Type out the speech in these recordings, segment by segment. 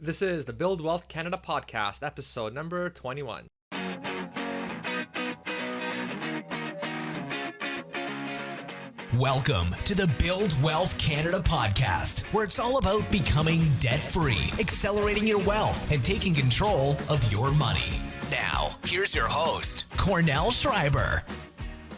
This is the Build Wealth Canada podcast, episode number 21. Welcome to the Build Wealth Canada podcast, where it's all about becoming debt-free, accelerating your wealth, and taking control of your money. Now, here's your host, Cornell Schreiber.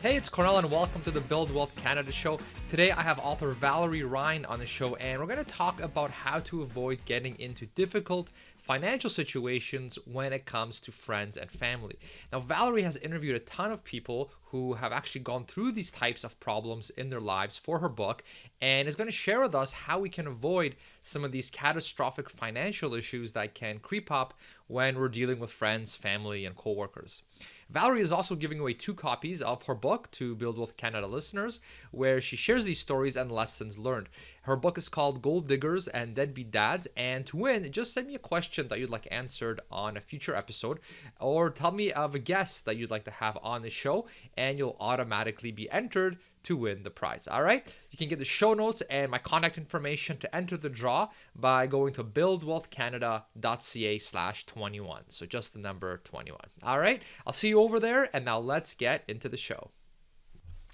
Hey, it's Cornell and welcome to the Build Wealth Canada show. Today I have author Valerie Rind on the show, and we're going to talk about how to avoid getting into difficult financial situations when it comes to friends and family. Now, Valerie has interviewed a ton of people who have actually gone through these types of problems in their lives for her book, and is going to share with us how we can avoid some of these catastrophic financial issues that can creep up when we're dealing with friends, family, and coworkers. Valerie is also giving away 2 copies of her book to Build Wealth Canada listeners, where she shares these stories and lessons learned. Her book is called Gold Diggers and Deadbeat Dads, and to win, just send me a question that you'd like answered on a future episode, or tell me of a guest that you'd like to have on the show, and you'll automatically be entered to win the prize. All right, you can get the show notes and my contact information to enter the draw by going to buildwealthcanada.ca/21. So just the number 21. All right, I'll see you over there, and now let's get into the show.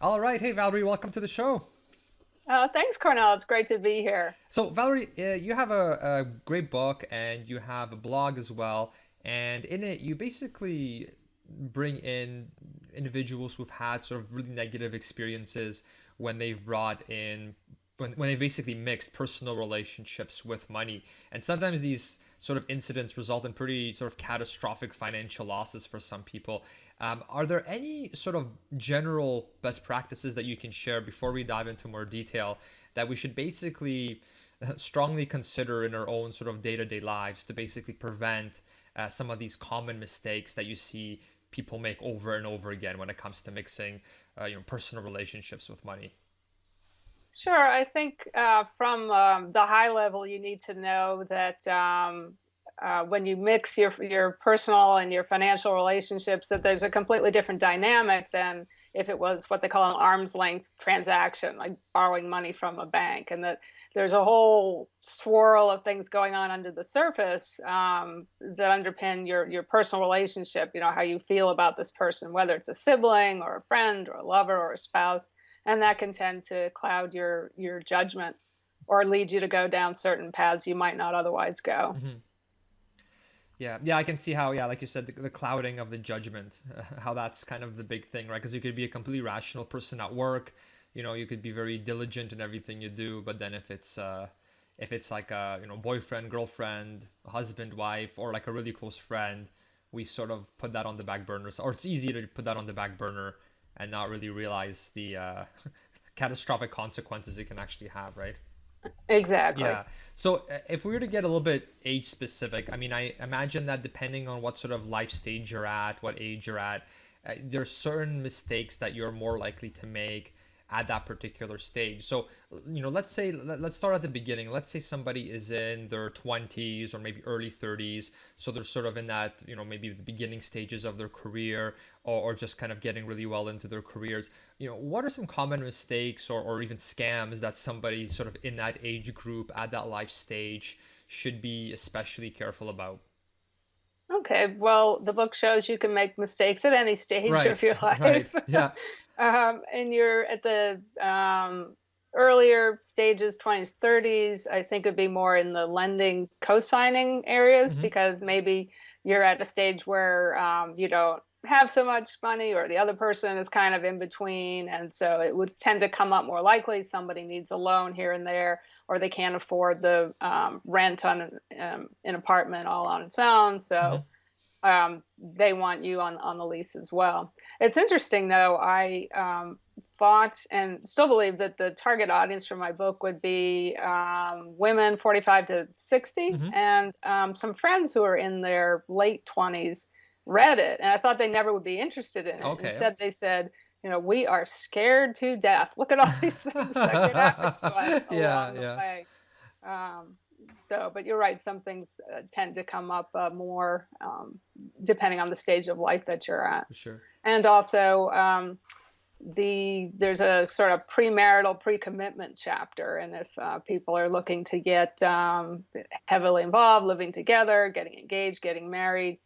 All right, hey Valerie, welcome to the show. Thanks, Cornell. It's great to be here. So Valerie, you have a great book and you have a blog as well, and in it you basically bring in individuals who've had sort of really negative experiences when they've brought in when they basically mixed personal relationships with money. And sometimes these sort of incidents result in pretty sort of catastrophic financial losses for some people. Are there any sort of general best practices that you can share before we dive into more detail that we should basically strongly consider in our own sort of day-to-day lives to basically prevent some of these common mistakes that you see people make over and over again when it comes to mixing personal relationships with money? Sure. I think from the high level, you need to know that when you mix your personal and your financial relationships, that there's a completely different dynamic than if it was what they call an arm's length transaction, like borrowing money from a bank, and that there's a whole swirl of things going on under the surface that underpin your personal relationship, how you feel about this person, whether it's a sibling or a friend or a lover or a spouse. And that can tend to cloud your judgment or lead you to go down certain paths you might not otherwise go. Mm-hmm. Yeah, I can see how, like you said, the clouding of the judgment, how that's kind of the big thing, right? Because you could be a completely rational person at work, you could be very diligent in everything you do, but then if it's like a boyfriend, girlfriend, husband, wife, or like a really close friend, we sort of put that on the back burner, or it's easy to put that on the back burner and not really realize the catastrophic consequences it can actually have, right? Exactly. Yeah. So if we were to get a little bit age specific, I mean, I imagine that depending on what sort of life stage you're at, what age you're at, there's certain mistakes that you're more likely to make at that particular stage. So, let's start at the beginning. Let's say somebody is in their 20s or maybe early 30s. So they're sort of in that, maybe the beginning stages of their career or just kind of getting really well into their careers. What are some common mistakes or even scams that somebody sort of in that age group at that life stage should be especially careful about? Okay, well, the book shows you can make mistakes at any stage Right, of your life. right, yeah. And you're at the earlier stages, 20s, 30s, I think it'd be more in the lending, co-signing areas, Mm-hmm. because maybe you're at a stage where you don't have so much money, or the other person is kind of in between. And so it would tend to come up more likely. Somebody needs a loan here and there, or they can't afford the rent on an apartment all on its own. So they want you on the lease as well. It's interesting, though. I thought and still believe that the target audience for my book would be women 45 to 60, Mm-hmm. and some friends who are in their late 20s read it, and I thought they never would be interested in it. Okay. Instead, they said, we are scared to death. Look at all these things that could happen to us along the way. But you're right. Some things tend to come up more depending on the stage of life that you're at. Sure. And also, there's a sort of premarital pre-commitment chapter, and if people are looking to get heavily involved, living together, getting engaged, getting married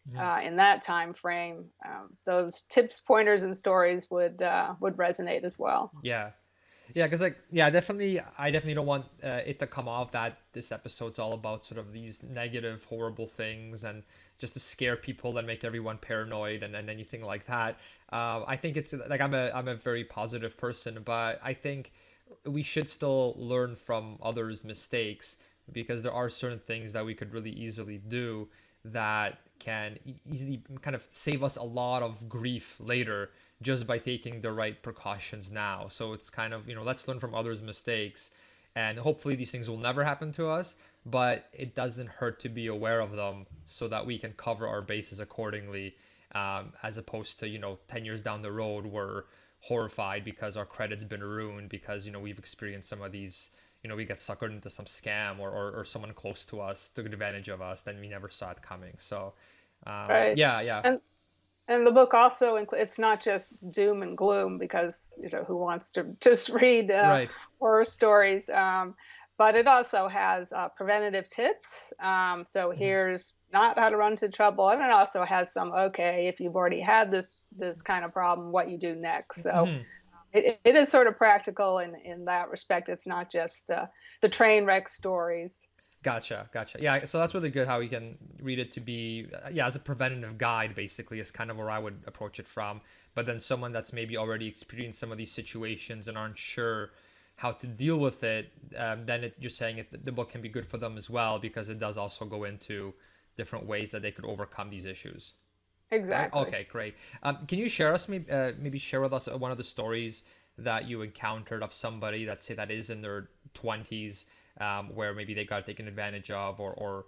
in that time frame, those tips, pointers, and stories would resonate as well. Yeah. Yeah, because like, yeah, I definitely don't want it to come off that this episode's all about sort of these negative, horrible things and just to scare people and make everyone paranoid and anything like that. I think it's like I'm a very positive person, but I think we should still learn from others' mistakes because there are certain things that we could really easily do that can easily kind of save us a lot of grief later just by taking the right precautions now. So it's kind of, let's learn from others' mistakes and hopefully these things will never happen to us, but it doesn't hurt to be aware of them so that we can cover our bases accordingly, as opposed to, 10 years down the road, we're horrified because our credit's been ruined because, we've experienced some of these, we get suckered into some scam or someone close to us took advantage of us, then we never saw it coming. So, Right. yeah. And the book also it's not just doom and gloom because who wants to just read Right. horror stories, but it also has preventative tips. So Mhm. here's not how to run into trouble, and it also has some, okay, if you've already had this kind of problem, what you do next. So Mhm. it is sort of practical in that respect. It's not just the train wreck stories. Gotcha. Yeah, so that's really good how we can read it to be, yeah, as a preventative guide, basically, is kind of where I would approach it from. But then someone that's maybe already experienced some of these situations and aren't sure how to deal with it, then just saying it, the book can be good for them as well because it does also go into different ways that they could overcome these issues. Right? Exactly. Okay, great. Can you share us maybe share with us one of the stories that you encountered of somebody that say that is in their 20s, where maybe they got taken advantage of or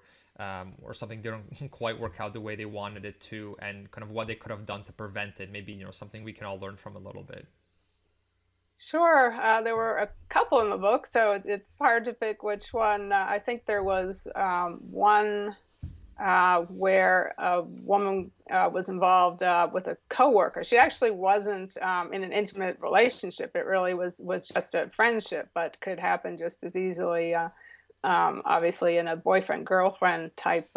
something didn't quite work out the way they wanted it to, and kind of what they could have done to prevent it? Maybe something we can all learn from a little bit. Sure. There were a couple in the book, so it's hard to pick which one. I think there was one where a woman was involved with a coworker. She actually wasn't in an intimate relationship. It really was just a friendship, but could happen just as easily, obviously, in a boyfriend girlfriend type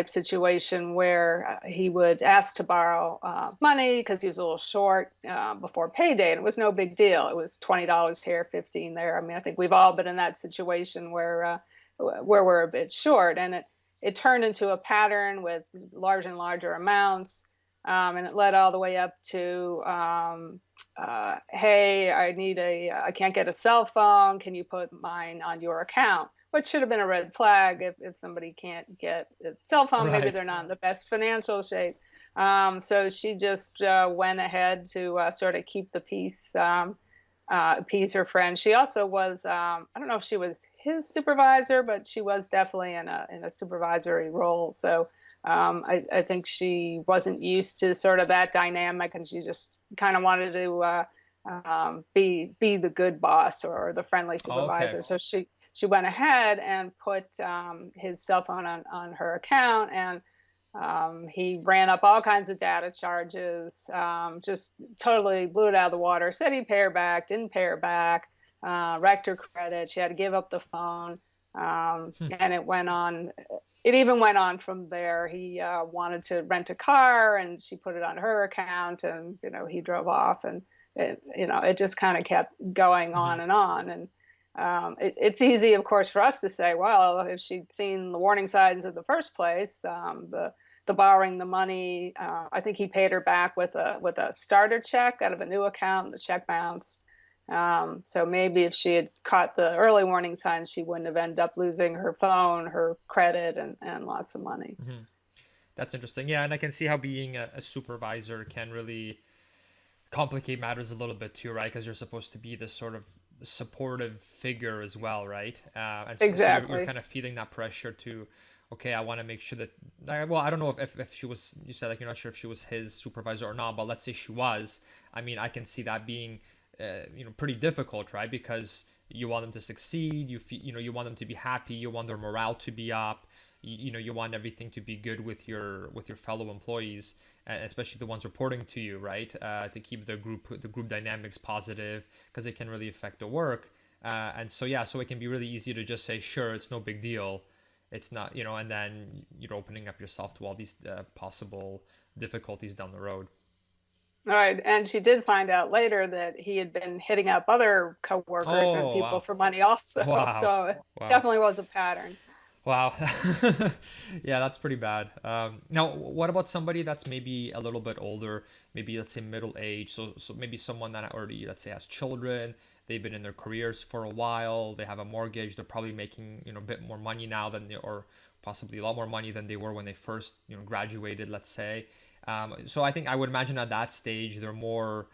situation where he would ask to borrow money because he was a little short before payday, and it was no big deal. It was $20 here, 15 there. I mean, I think we've all been in that situation where we're a bit short, and it turned into a pattern with larger and larger amounts, and it led all the way up to, hey, I can't get a cell phone. Can you put mine on your account? Which should have been a red flag if somebody can't get a cell phone. Maybe Right. they're not in the best financial shape. So she just went ahead to sort of keep the peace, appease her friend. She also was, I don't know if she was his supervisor, but she was definitely in a supervisory role. So I think she wasn't used to sort of that dynamic, and she just kind of wanted to be the good boss or the friendly Okay. supervisor. So she went ahead and put his cell phone on her account, and he ran up all kinds of data charges, just totally blew it out of the water. Said he'd pay her back, didn't pay her back, wrecked her credit. She had to give up the phone, and it went on. It even went on from there. He wanted to rent a car, and she put it on her account, and he drove off, and it just kind of kept going on Mhm. and on. And it's easy, of course, for us to say, well, if she'd seen the warning signs in the first place, the borrowing the money, I think he paid her back with a starter check out of a new account, and the check bounced. So maybe if she had caught the early warning signs, she wouldn't have ended up losing her phone, her credit, and lots of money. Mhm. That's interesting. Yeah, and I can see how being a supervisor can really complicate matters a little bit too, right? Because you're supposed to be this sort of supportive figure as well, right? And so you're Exactly. kind of feeling that pressure to, okay, I want to make sure that, well, I don't know if she was, you said like you're not sure if she was his supervisor or not, but let's say she was. I mean, I can see that being, pretty difficult, right? Because you want them to succeed, you want them to be happy, you want their morale to be up, you want everything to be good with your fellow employees, especially the ones reporting to you, right? To keep the group dynamics positive, because it can really affect the work. And so yeah, so it can be really easy to just say, sure, it's no big deal, it's not, and then you're opening up yourself to all these possible difficulties down the road. All right, and she did find out later that he had been hitting up other coworkers and Oh people wow. for money also. Wow. So it Wow. definitely was a pattern. Wow. Yeah, that's pretty bad. Now, what about somebody that's maybe a little bit older, maybe let's say middle age, so maybe someone that already, let's say, has children, they've been in their careers for a while, they have a mortgage, they're probably making, a bit more money now than they, or possibly a lot more money than they were when they first, graduated, let's say. So I think I would imagine at that stage they're more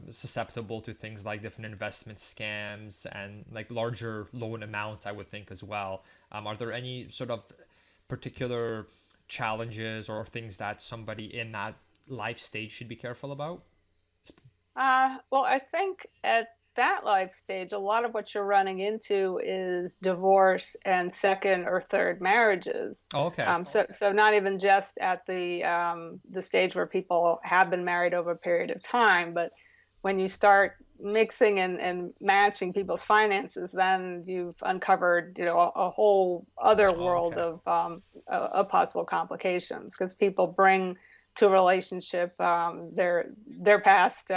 susceptible to things like different investment scams and like larger loan amounts, I would think as well. Are there any sort of particular challenges or things that somebody in that life stage should be careful about? Well, I think at that life stage, a lot of what you're running into is divorce and second or third marriages. Oh, okay. So not even just at the stage where people have been married over a period of time, but when you start mixing and matching people's finances, then you've uncovered, a whole other Oh, world okay. of possible complications because people bring to a relationship their past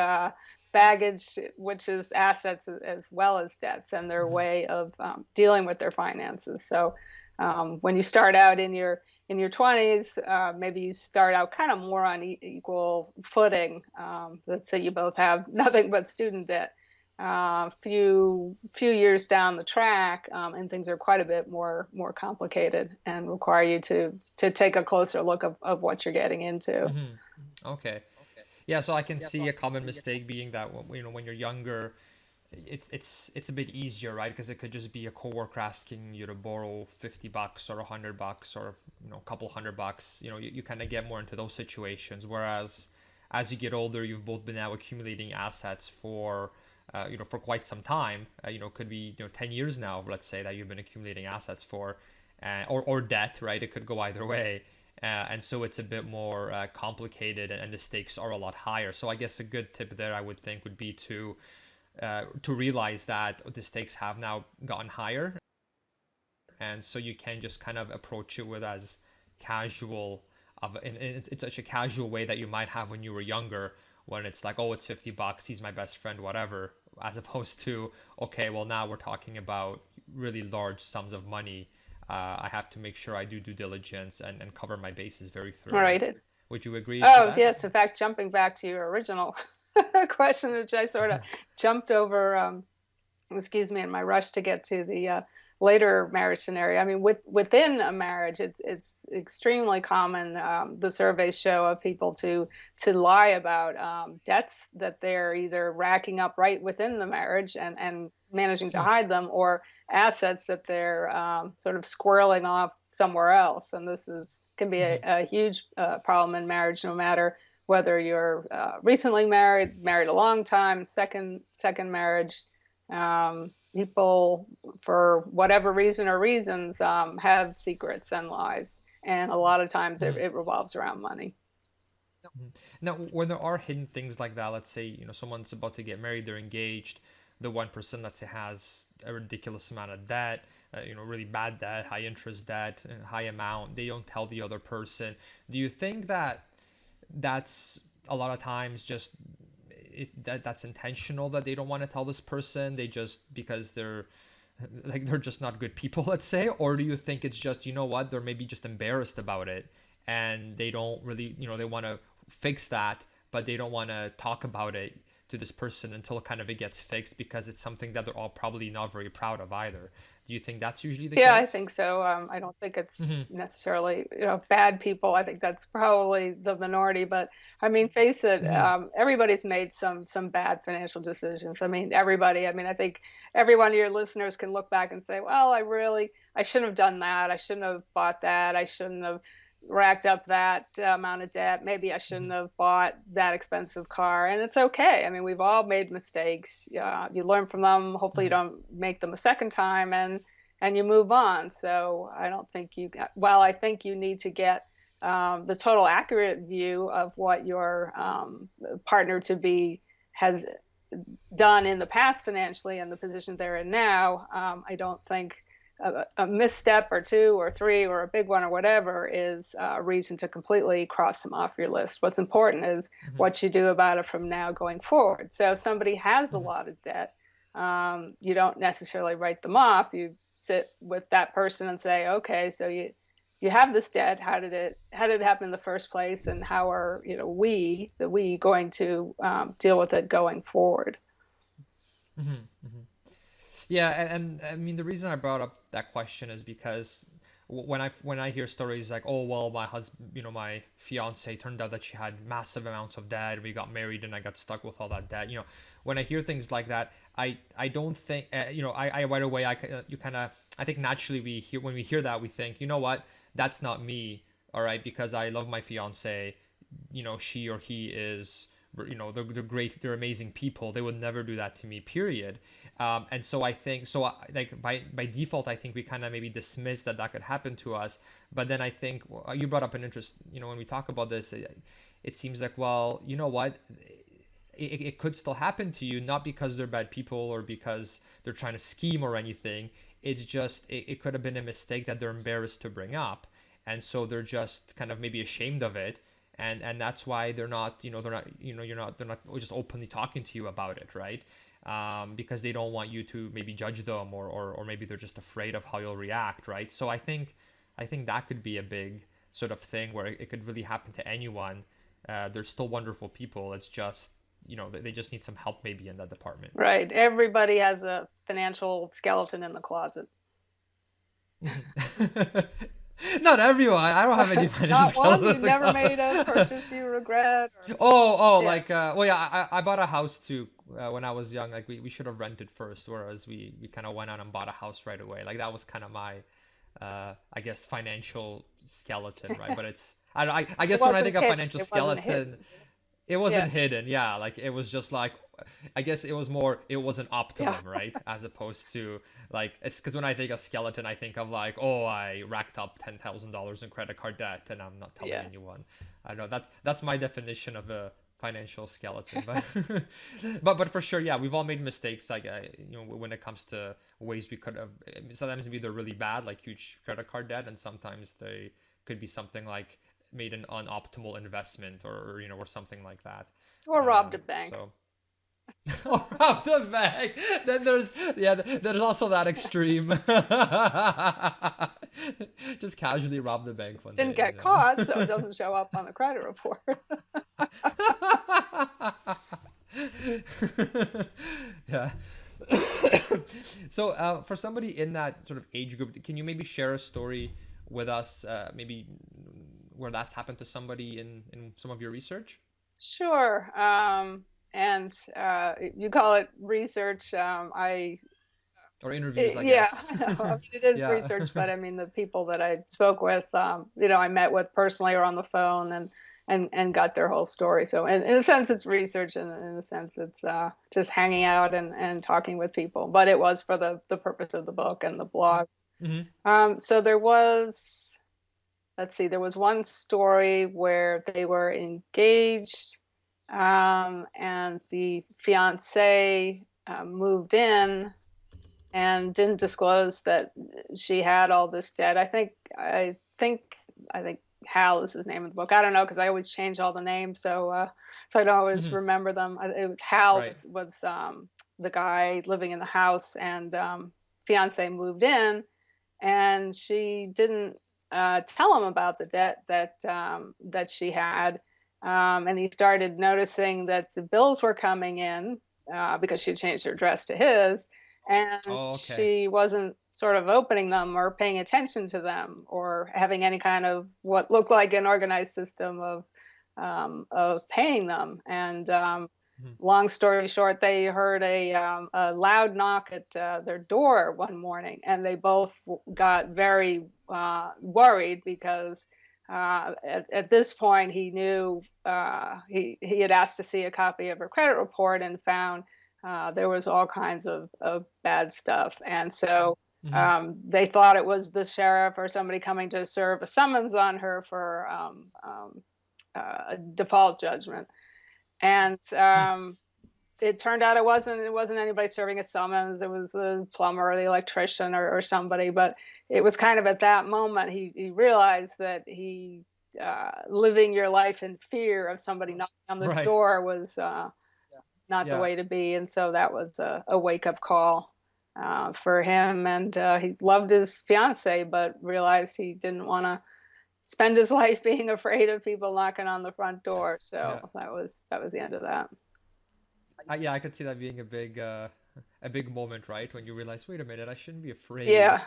baggage, which is assets as well as debts, and their Hmm. way of dealing with their finances. So when you start out in your 20s, maybe you start out kind of more on equal footing. Let's say you both have nothing but student debt. Few years down the track, and things are quite a bit more complicated and require you to take a closer look of what you're getting into. Hmm. Okay. Yeah, so I can see a common mistake being that when you're younger, it's a bit easier, right? Because it could just be a coworker asking you to borrow $50 or $100 or a couple $100. You kind of get more into those situations. Whereas as you get older, you've both been now accumulating assets for for quite some time. Could be 10 years now, let's say, that you've been accumulating assets for, or debt, right? It could go either way. And so it's a bit more complicated, and the stakes are a lot higher. So I guess a good tip there, I would think, would be to realize that the stakes have now gotten higher, and so you can just kind of approach it with as casual it's such a casual way that you might have when you were younger, when it's like, oh, it's $50, he's my best friend, whatever, as opposed to, okay, well, now we're talking about really large sums of money. I have to make sure I do due diligence and cover my bases very All thoroughly. right. Would you agree to Oh, that? yes. In fact, jumping back to your original question, which I sort of jumped over, excuse me, in my rush to get to the later marriage scenario. I mean, within a marriage, it's extremely common. The surveys show of people to lie about debts that they're either racking up right within the marriage and managing to Hmm. hide them, or assets that they're sort of squirreling off somewhere else. And this is can be Hmm. a huge problem in marriage, no matter whether you're recently married, married a long time, second marriage. People, for whatever reason or reasons, have secrets and lies, and a lot of times Hmm. it revolves around money. Now, when there are hidden things like that, let's say, someone's about to get married, they're engaged, the one person, let's say, has a ridiculous amount of debt, really bad debt, high interest debt, high amount, they don't tell the other person. Do you think that that's a lot of times just that's intentional, that they don't want to tell this person, they just, because they're like, they're just not good people, let's say? Or do you think it's just, what, they're maybe just embarrassed about it, and they don't really, they want to fix that, but they don't want to talk about it to this person until kind of it gets fixed, because it's something that they're all probably not very proud of either? Do you think that's usually the Yeah, I case? think so. I don't think it's Hmm. necessarily, bad people. I think that's probably the minority. But I mean, face it, Hmm. everybody's made some bad financial decisions. I mean, everybody. I mean, I think every one of your listeners can look back and say, "Well, I shouldn't have done that. I shouldn't have bought that. I shouldn't have racked up that amount of debt. Maybe I shouldn't Hmm. have bought that expensive car." And it's okay. I mean, we've all made mistakes. You learn from them. Hopefully, you Hmm. don't make them a second time, and you move on. So I don't think well, I think you need to get the total accurate view of what your partner to be has done in the past financially and the position they're in now. I don't think a misstep or two or three or a big one or whatever is a reason to completely cross them off your list. What's important is Hmm. what you do about it from now going forward. So if somebody has a Hmm. lot of debt, you don't necessarily write them off. You sit with that person and say, okay, so you have this debt. How did it happen in the first place, and how are we going to deal with it going forward? Hmm. Hmm. Yeah, and I mean the reason I brought up that question is because when I hear stories like, oh well, my husband, my fiance turned out that she had massive amounts of debt, we got married, and I got stuck with all that debt. When I hear things like that, I don't think I right away you kind of I think naturally when we hear that we think, you know what, that's not me, all right, because I love my fiance, she or he is, they're great, they're amazing people, they would never do that to me, period. And so I think so like by default I think we kind of maybe dismiss that could happen to us. But then I think you brought up an interest, when we talk about this, it seems like, well, you know what, it could still happen to you, not because they're bad people or because they're trying to scheme or anything. It's just it could have been a mistake that they're embarrassed to bring up, and so they're just kind of maybe ashamed of it, and that's why they're not just openly talking to you about it, right? Because they don't want you to maybe judge them, or maybe they're just afraid of how you'll react, right? So I think that could be a big sort of thing where it could really happen to anyone. They're still wonderful people. It's just, they just need some help maybe in that department. Right. Everybody has a financial skeleton in the closet. Not everyone. I don't have any financial Not one? You've skeletons. never made a purchase you regret? Or yeah, Like, well, yeah, I bought a house too when I was young. Like, we should have rented first, whereas we kind of went out and bought a house right away. Like, that was kind of my, I guess, financial skeleton, right? But I it guess when I wasn't think of hidden. financial It wasn't skeleton, hidden. it Yeah, wasn't hidden. Yeah, like it was just like, I guess it was more, it wasn't yeah, optimum, right? As opposed to like, it's because when I think of skeleton, I think of like, oh, I racked up $10,000 in credit card debt and I'm not telling yeah. anyone. I know that's my definition of a financial skeleton, but but for sure, yeah, we've all made mistakes. Like, when it comes to ways we could have, sometimes maybe they're really bad, like huge credit card debt, and sometimes they could be something like made an unoptimal investment, or something like that. Or robbed a bank. So or rob the bank. Then there's also that extreme. Just casually rob the bank one Didn't day, get caught, so it doesn't show up on the credit report. Yeah. So, for somebody in that sort of age group, can you maybe share a story with us, maybe where that's happened to somebody in some of your research? Sure. And you call it research. Or interviews, I Yeah, guess. I know. I mean, it is Yeah. research, but I mean, the people that I spoke with, I met with personally or on the phone, and got their whole story. So in a sense, it's research, and in a sense, it's just hanging out and talking with people. But it was for the purpose of the book and the blog. Hmm. So let's see, there was one story where they were engaged, and the fiance moved in and didn't disclose that she had all this debt. I think Hal is his name in the book. I don't know because I always change all the names, so I don't always Hmm. remember them. It was Hal Right. was the guy living in the house, and fiance moved in, and she didn't tell him about the debt that she had, and he started noticing that the bills were coming in because she had changed her address to his, and Oh, okay. she wasn't sort of opening them or paying attention to them or having any kind of what looked like an organized system of paying them. And Mhm. long story short, they heard a loud knock at their door one morning, and they both got very worried because at this point he knew he had asked to see a copy of her credit report and found there was all kinds of bad stuff. And so Hmm. They thought it was the sheriff or somebody coming to serve a summons on her for a default judgment. And it turned out it wasn't anybody serving a summons. It was the plumber or the electrician or somebody. But it was kind of at that moment he realized that living your life in fear of somebody knocking on the Right. door was not the Yeah. way to be. And so that was a wake up call for him. And he loved his fiance, but realized he didn't want to spend his life being afraid of people knocking on the front door. Yeah. So that was the end of that. Yeah, I could see that being a big moment, right? When you realize, wait a minute, I shouldn't be afraid Yeah,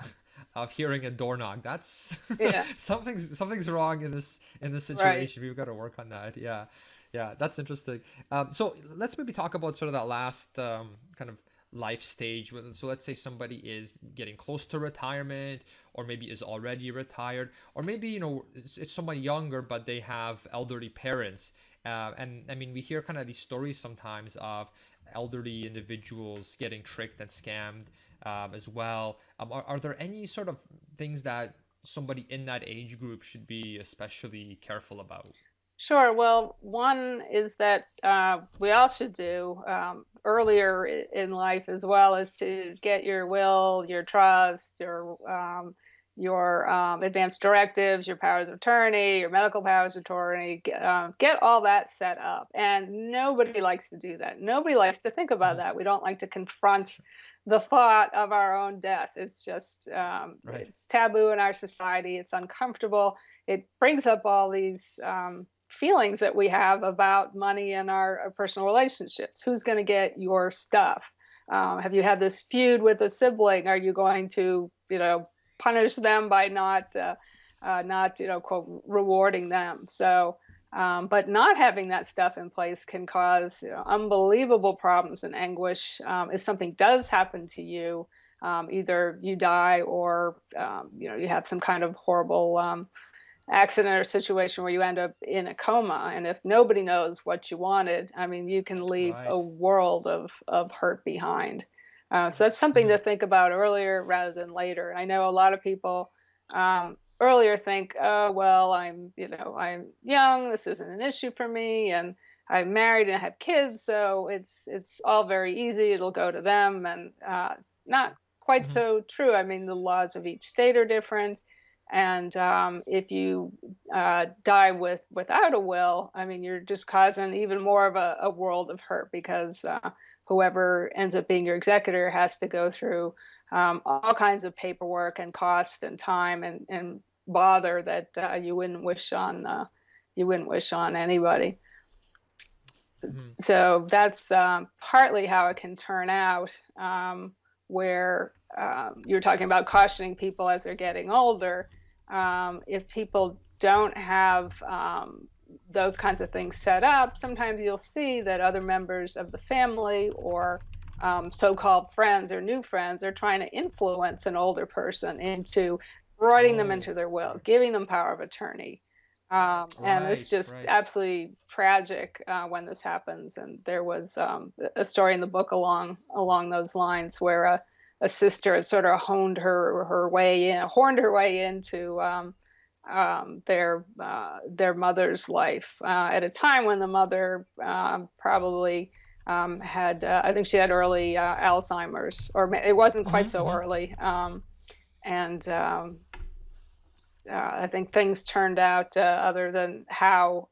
of hearing a door knock. That's yeah, something's wrong in this right. situation. We've got to work on that. Yeah, yeah, that's interesting. So let's maybe talk about sort of that last kind of life stage. So let's say somebody is getting close to retirement, or maybe is already retired, or maybe it's someone younger but they have elderly parents. And I mean, we hear kind of these stories sometimes of elderly individuals getting tricked and scammed as well. Are there any sort of things that somebody in that age group should be especially careful about? Sure. Well, one is that we all should do earlier in life as well, is to get your will, your trust, your advanced directives, your powers of attorney, your medical powers of attorney. Get all that set up. And nobody likes to do that. Nobody likes to think about Mhm. that. We don't like to confront the thought of our own death. It's just Right. it's taboo in our society. It's uncomfortable. It brings up all these feelings that we have about money and our personal relationships. Who's going to get your stuff? Have you had this feud with a sibling? Are you going to, punish them by not, quote, rewarding them? So, but not having that stuff in place can cause, unbelievable problems and anguish. If something does happen to you, either you die or, you have some kind of horrible accident or situation where you end up in a coma. And if nobody knows what you wanted, I mean, you can leave a Right. world of hurt behind. So that's something to Hmm. think about earlier rather than later. And I know a lot of people earlier think, oh, well, I'm young. This isn't an issue for me. And I'm married and I have kids. So it's all very easy. It'll go to them. And it's not quite Hmm. so true. I mean, the laws of each state are different, and if you die without a will, I mean, you're just causing even more of a world of hurt, because whoever ends up being your executor has to go through all kinds of paperwork and cost and time and bother that you wouldn't wish on anybody. Hmm. So that's partly how it can turn out, where you're talking about cautioning people as they're getting older. If people don't have those kinds of things set up, sometimes you'll see that other members of the family or so-called friends or new friends are trying to influence an older person into writing them Oh, into their will, right. giving them power of attorney. And it's Right. just Right. absolutely tragic when this happens. And there was a story in the book along those lines where a sister had sort of horned her way into their mother's life at a time when the mother probably had, I think she had early Alzheimer's, or it wasn't quite Hmm. so Hmm. early. And I think things turned out other than how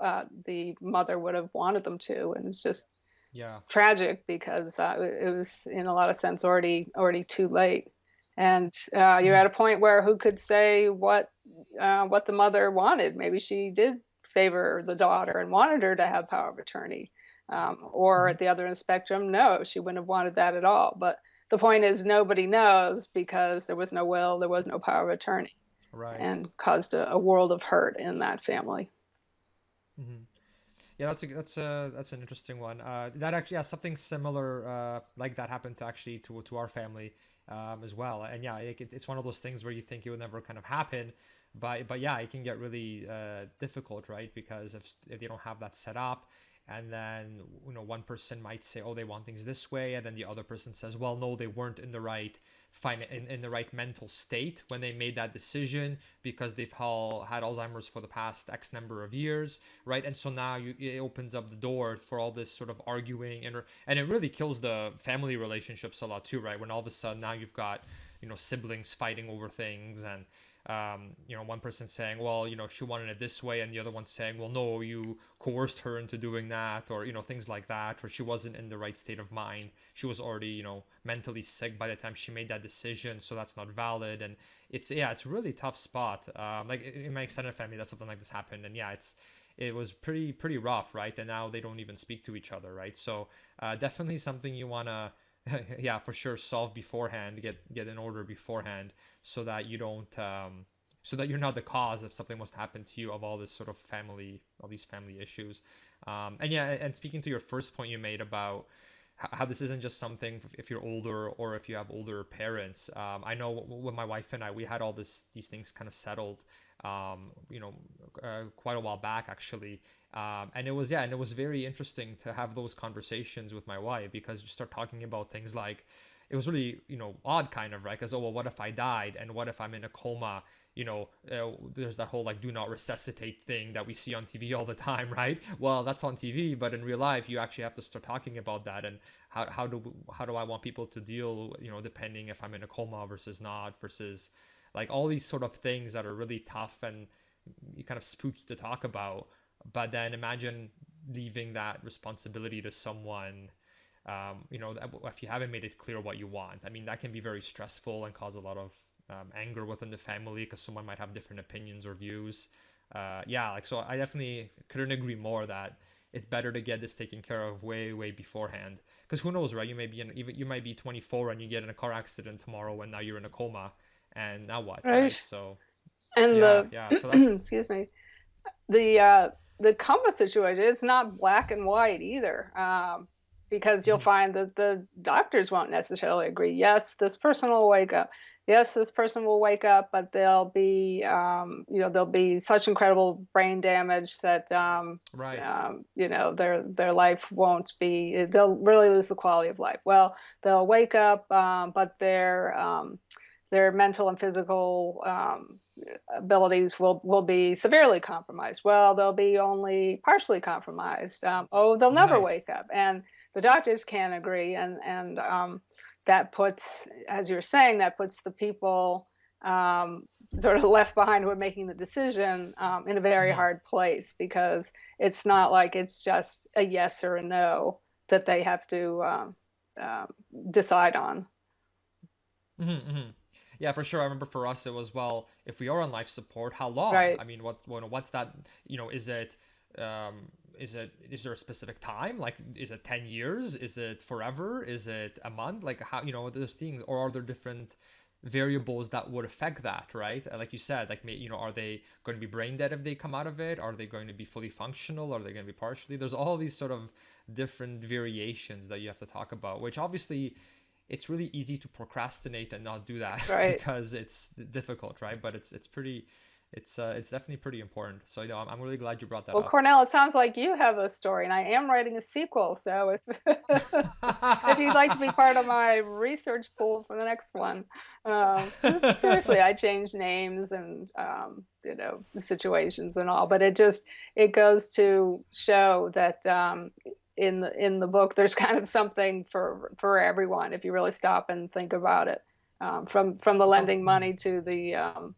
the mother would have wanted them to, and it's just Yeah. tragic because it was in a lot of sense already too late, and you're at Hmm. a point where who could say what the mother wanted? Maybe she did favor the daughter and wanted her to have power of attorney, or Hmm. at the other end of the spectrum, no, she wouldn't have wanted that at all. But the point is, nobody knows because there was no will, there was no power of attorney, Right. and caused a world of hurt in that family. Hmm. Yeah, that's an interesting one. That actually, yeah, something similar like that happened to actually to our family as well. And yeah, it's one of those things where you think it would never kind of happen, but yeah, it can get really difficult, right? Because if they don't have that set up, and then one person might say, oh, they want things this way, and then the other person says, well, no, they weren't in the right in the right mental state when they made that decision, because they've all had Alzheimer's for the past X number of years, right? And so now it opens up the door for all this sort of arguing, and it really kills the family relationships a lot too, right? When all of a sudden now you've got siblings fighting over things, and one person saying, well, she wanted it this way, and the other one saying, well, no, you coerced her into doing that, or things like that, or she wasn't in the right state of mind, she was already mentally sick by the time she made that decision, so that's not valid. And it's a really tough spot. Like in my extended family, that something like this happened, and it was pretty rough, right? And now they don't even speak to each other, right? So definitely something you want to yeah, for sure, solve beforehand, get in order beforehand, so that you don't so that you're not the cause if something was to happen to you, of all this sort of all these family issues. And speaking to your first point you made about how this isn't just something if you're older or if you have older parents. I know when my wife and I, we had all these things kind of settled, quite a while back actually. And it was very interesting to have those conversations with my wife, because you start talking about things like, it was really, odd kind of, right? Because, oh, well, what if I died? And what if I'm in a coma? There's that whole like do not resuscitate thing that we see on TV all the time, right? Well, that's on TV, but in real life, you actually have to start talking about that. And how do I want people to deal, depending if I'm in a coma versus not, versus like all these sort of things that are really tough and kind of spooky to talk about. But then imagine leaving that responsibility to someone, if you haven't made it clear what you want. I mean, that can be very stressful and cause a lot of anger within the family, because someone might have different opinions or views. So I definitely couldn't agree more that it's better to get this taken care of way beforehand. Because who knows, right? You might be 24 and you get in a car accident tomorrow, and now you're in a coma, and now what, right? So And so that. excuse me, the coma situation, it's not black and white either, because you'll find that the doctors won't necessarily agree. Yes, this person will wake up. Yes, this person will wake up, but there'll be such incredible brain damage that Right. their life won't be. They'll really lose the quality of life. Well, they'll wake up, but their mental and physical abilities will be severely compromised. Well, they'll be only partially compromised. They'll never Right. wake up, and the doctors can't agree, and that puts, as you're saying, that puts the people sort of left behind who are making the decision in a very hard place, because it's not like it's just a yes or a no that they have to decide on. Yeah, for sure. I remember for us, it was, well, if we are on life support, how long? Right. I mean, what's that? Is there a specific time? Like, is it 10 years? Is it forever? Is it a month? Like, how, those things, or are there different variables that would affect that, right? Like you said, like, are they going to be brain dead if they come out of it? Are they going to be fully functional? Are they going to be partially? There's all these sort of different variations that you have to talk about, which obviously it's really easy to procrastinate and not do that, Right. because it's difficult, right? But it's definitely pretty important. So I'm really glad you brought that Well, up. Cornell, it sounds like you have a story, and I am writing a sequel. So if if you'd like to be part of my research pool for the next one, seriously, I changed names and situations and all, but it goes to show that in the book there's kind of something for everyone if you really stop and think about it, from the lending money to the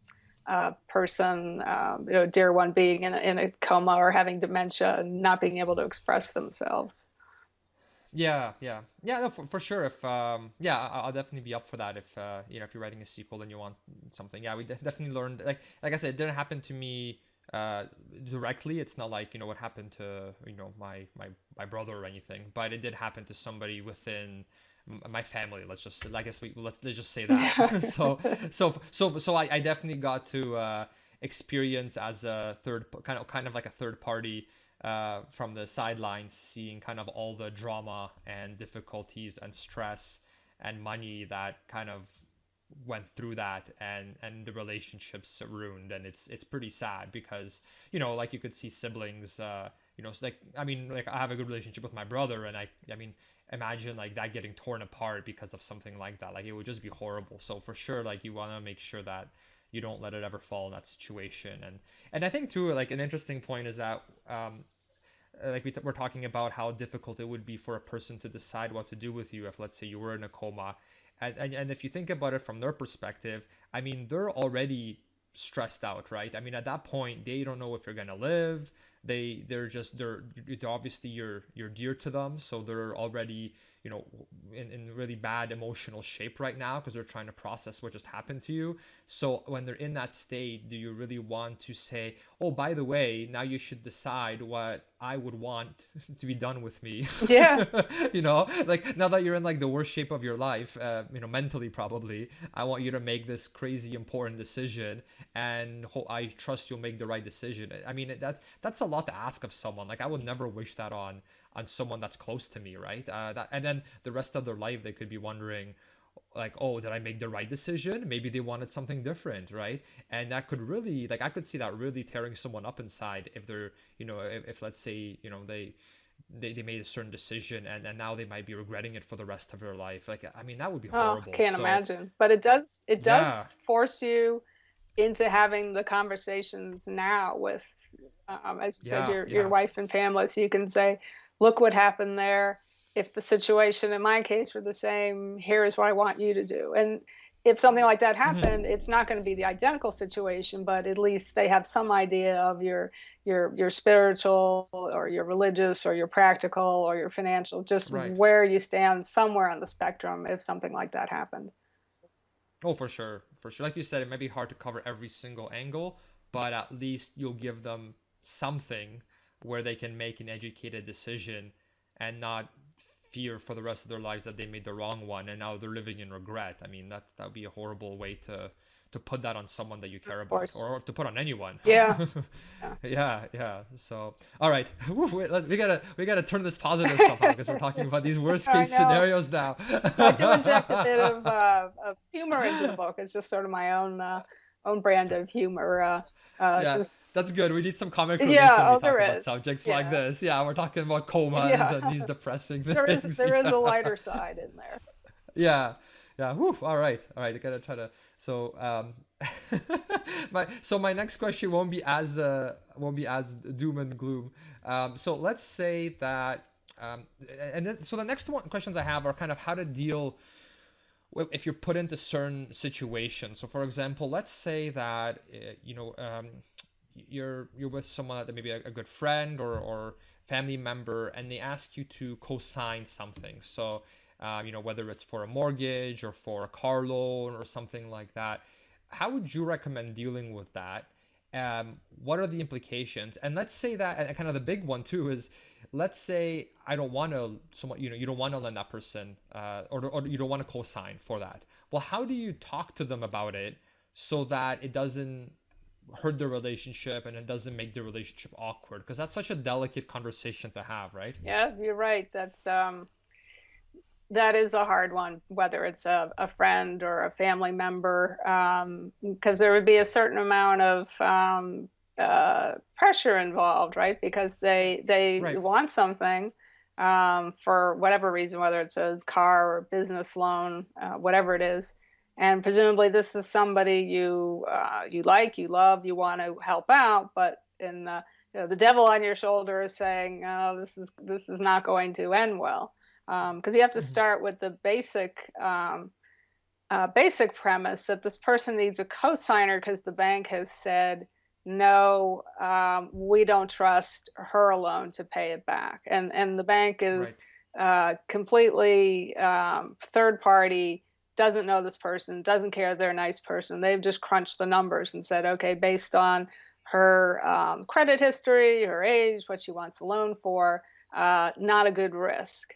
person, dear one being in a coma or having dementia and not being able to express themselves. Yeah, no, for sure. If I'll definitely be up for that. If you're writing a sequel and you want something, yeah, we definitely learned, like I said, it didn't happen to me directly. It's not like what happened to my brother or anything, but it did happen to somebody within my family. Let's just say that. So I definitely got to experience as a kind of like a third party, from the sidelines, seeing kind of all the drama and difficulties and stress and money that kind of went through that, and the relationships ruined. And it's pretty sad, because like you could see siblings So like, I mean, like I have a good relationship with my brother, and I mean, imagine like that getting torn apart because of something like that. Like it would just be horrible. So for sure, like you want to make sure that you don't let it ever fall in that situation. And I think too, like an interesting point is that like we're talking about how difficult it would be for a person to decide what to do with you if, let's say, you were in a coma. And if you think about it from their perspective, I mean, they're already stressed out, right? I mean, at that point, they don't know if you're gonna live. They're obviously you're dear to them, so they're already, in really bad emotional shape right now because they're trying to process what just happened to you. So when they're in that state, do you really want to say, oh, by the way, now you should decide what I would want to be done with me? Yeah. Like now that you're in like the worst shape of your life, mentally probably, I want you to make this crazy important decision, and I trust you'll make the right decision. I mean, that's a lot to ask of someone. Like I would never wish that on someone that's close to me, right? And then the rest of their life they could be wondering, like, oh, did I make the right decision? Maybe they wanted something different, right? And that could really, like, I could see that really tearing someone up inside if they're, if let's say, they made a certain decision, and now they might be regretting it for the rest of their life. Like, I mean, that would be Oh, horrible. can't So imagine. But it does yeah, force you into having the conversations now with, as you said, yeah, your yeah. wife and family, so you can say, look what happened there. If the situation in my case were the same, here is what I want you to do. And if something like that happened, it's not going to be the identical situation, but at least they have some idea of your spiritual or your religious or your practical or your financial, just Right. where you stand somewhere on the spectrum if something like that happened. Oh, for sure, for sure. Like you said, it might be hard to cover every single angle, but at least you'll give them something where they can make an educated decision and not fear for the rest of their lives that they made the wrong one and now they're living in regret. I mean, that would be a horrible way to put that on someone that you Of care about, course. or to put on anyone. Yeah. Yeah. Yeah, yeah. So, all right, we gotta turn this positive somehow because we're talking about these worst I case know. scenarios now. I do inject a bit of humor into the book. It's just sort of my own brand of humor. Yeah, Just that's good. We need some comic relief yeah. when we Oh, talk there about is. subjects like Yeah. this. Yeah, we're talking about comas Yeah. and these depressing There is things. there is a Yeah, lighter side in there. yeah, yeah. Whew. All right, all right. I gotta try to. So, my next question won't be as doom and gloom. So let's say that. And then, so the next questions I have are kind of how to deal if you're put into certain situations. So for example, let's say that you're with someone that maybe a good friend or family member, and they ask you to co-sign something. So whether it's for a mortgage or for a car loan or something like that, how would you recommend dealing with that? What are the implications? And let's say that, and kind of the big one too is, let's say I don't want to, someone, you don't want to lend that person, or you don't want to co-sign for that. Well, how do you talk to them about it so that it doesn't hurt the relationship and it doesn't make the relationship awkward? Because that's such a delicate conversation to have, right? Yeah, you're right. That is a hard one, whether it's a friend or a family member, because there would be a certain amount of pressure involved, right? Because they Right. want something for whatever reason, whether it's a car or business loan, whatever it is, and presumably this is somebody you like, you love, you want to help out, but in the devil on your shoulder is saying, "Oh, this is not going to end well." Because you have to Hmm. start with the basic premise that this person needs a cosigner because the bank has said no, we don't trust her alone to pay it back, and the bank is Right. completely third party, doesn't know this person, doesn't care they're a nice person. They've just crunched the numbers and said, okay, based on her credit history, her age, what she wants the loan for, not a good risk.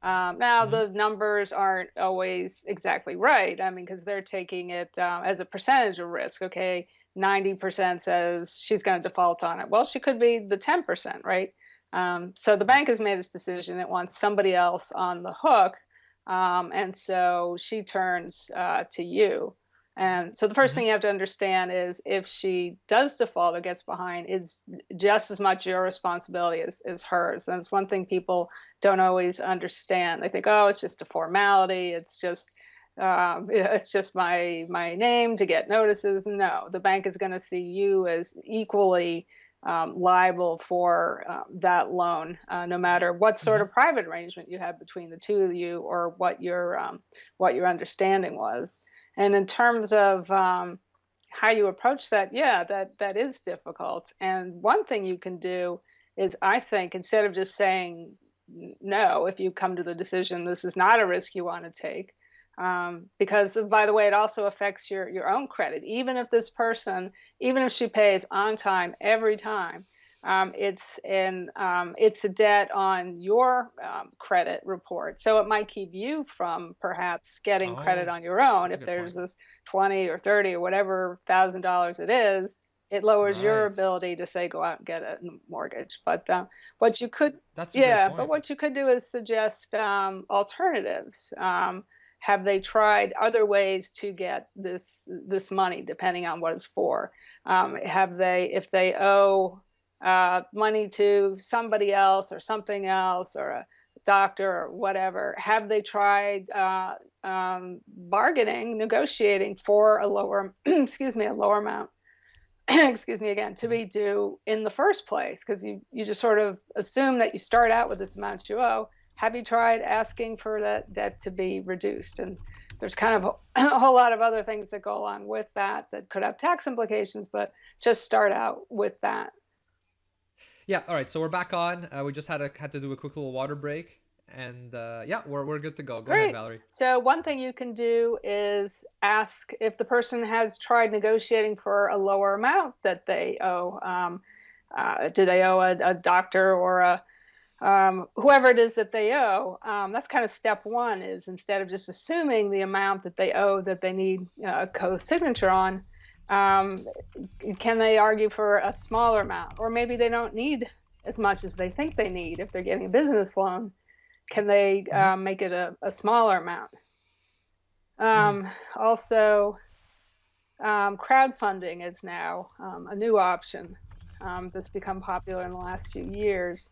Now, Hmm. the numbers aren't always exactly right. I mean, because they're taking it as a percentage of risk. Okay, 90% says she's going to default on it. Well, she could be the 10%, right? So the Right. bank has made its decision. It wants somebody else on the hook. And so she turns to you. And so the first Mm-hmm. thing you have to understand is if she does default or gets behind, it's just as much your responsibility as hers. And it's one thing people don't always understand. They think, oh, it's just a formality. It's just my name to get notices. No, the bank is going to see you as equally liable for that loan, no matter what sort Mm-hmm. of private arrangement you have between the two of you or what your understanding was. And in terms of how you approach that, yeah, that is difficult. And one thing you can do is, I think, instead of just saying no, if you come to the decision this is not a risk you want to take, because by the way, it also affects your own credit. Even if she pays on time every time, it's a debt on your credit report. So it might keep you from perhaps getting credit Oh, on your own. that's a If good there's point. this 20 or 30 or whatever $1,000 it is, it lowers your Right. ability to say go out and get a mortgage. But what you could, That's a great yeah, but point. what you could do is suggest alternatives. Have they tried other ways to get this money, depending on what it's for? Have they, if they owe money to somebody else or something else or a doctor or whatever, have they tried bargaining, negotiating for a lower, excuse me, a lower amount, excuse me again, to be due in the first place? Because you just sort of assume that you start out with this amount you owe. Have you tried asking for that debt to be reduced? And there's kind of a whole lot of other things that go along with that that could have tax implications, but just start out with that. Yeah. All right. So we're back on. We just had to do a quick little water break, and yeah, we're good to go. Go ahead, Great. Valerie. So one thing you can do is ask if the person has tried negotiating for a lower amount that they owe. Do they owe a doctor or whoever it is that they owe? That's kind of step one, is instead of just assuming the amount that they owe that they need a co-signature on, um, can they argue for a smaller amount? Or maybe they don't need as much as they think they need if they're getting a business loan. Can they Mm-hmm. make it a smaller amount? Mm-hmm. Also, crowdfunding is now a new option that's become popular in the last few years,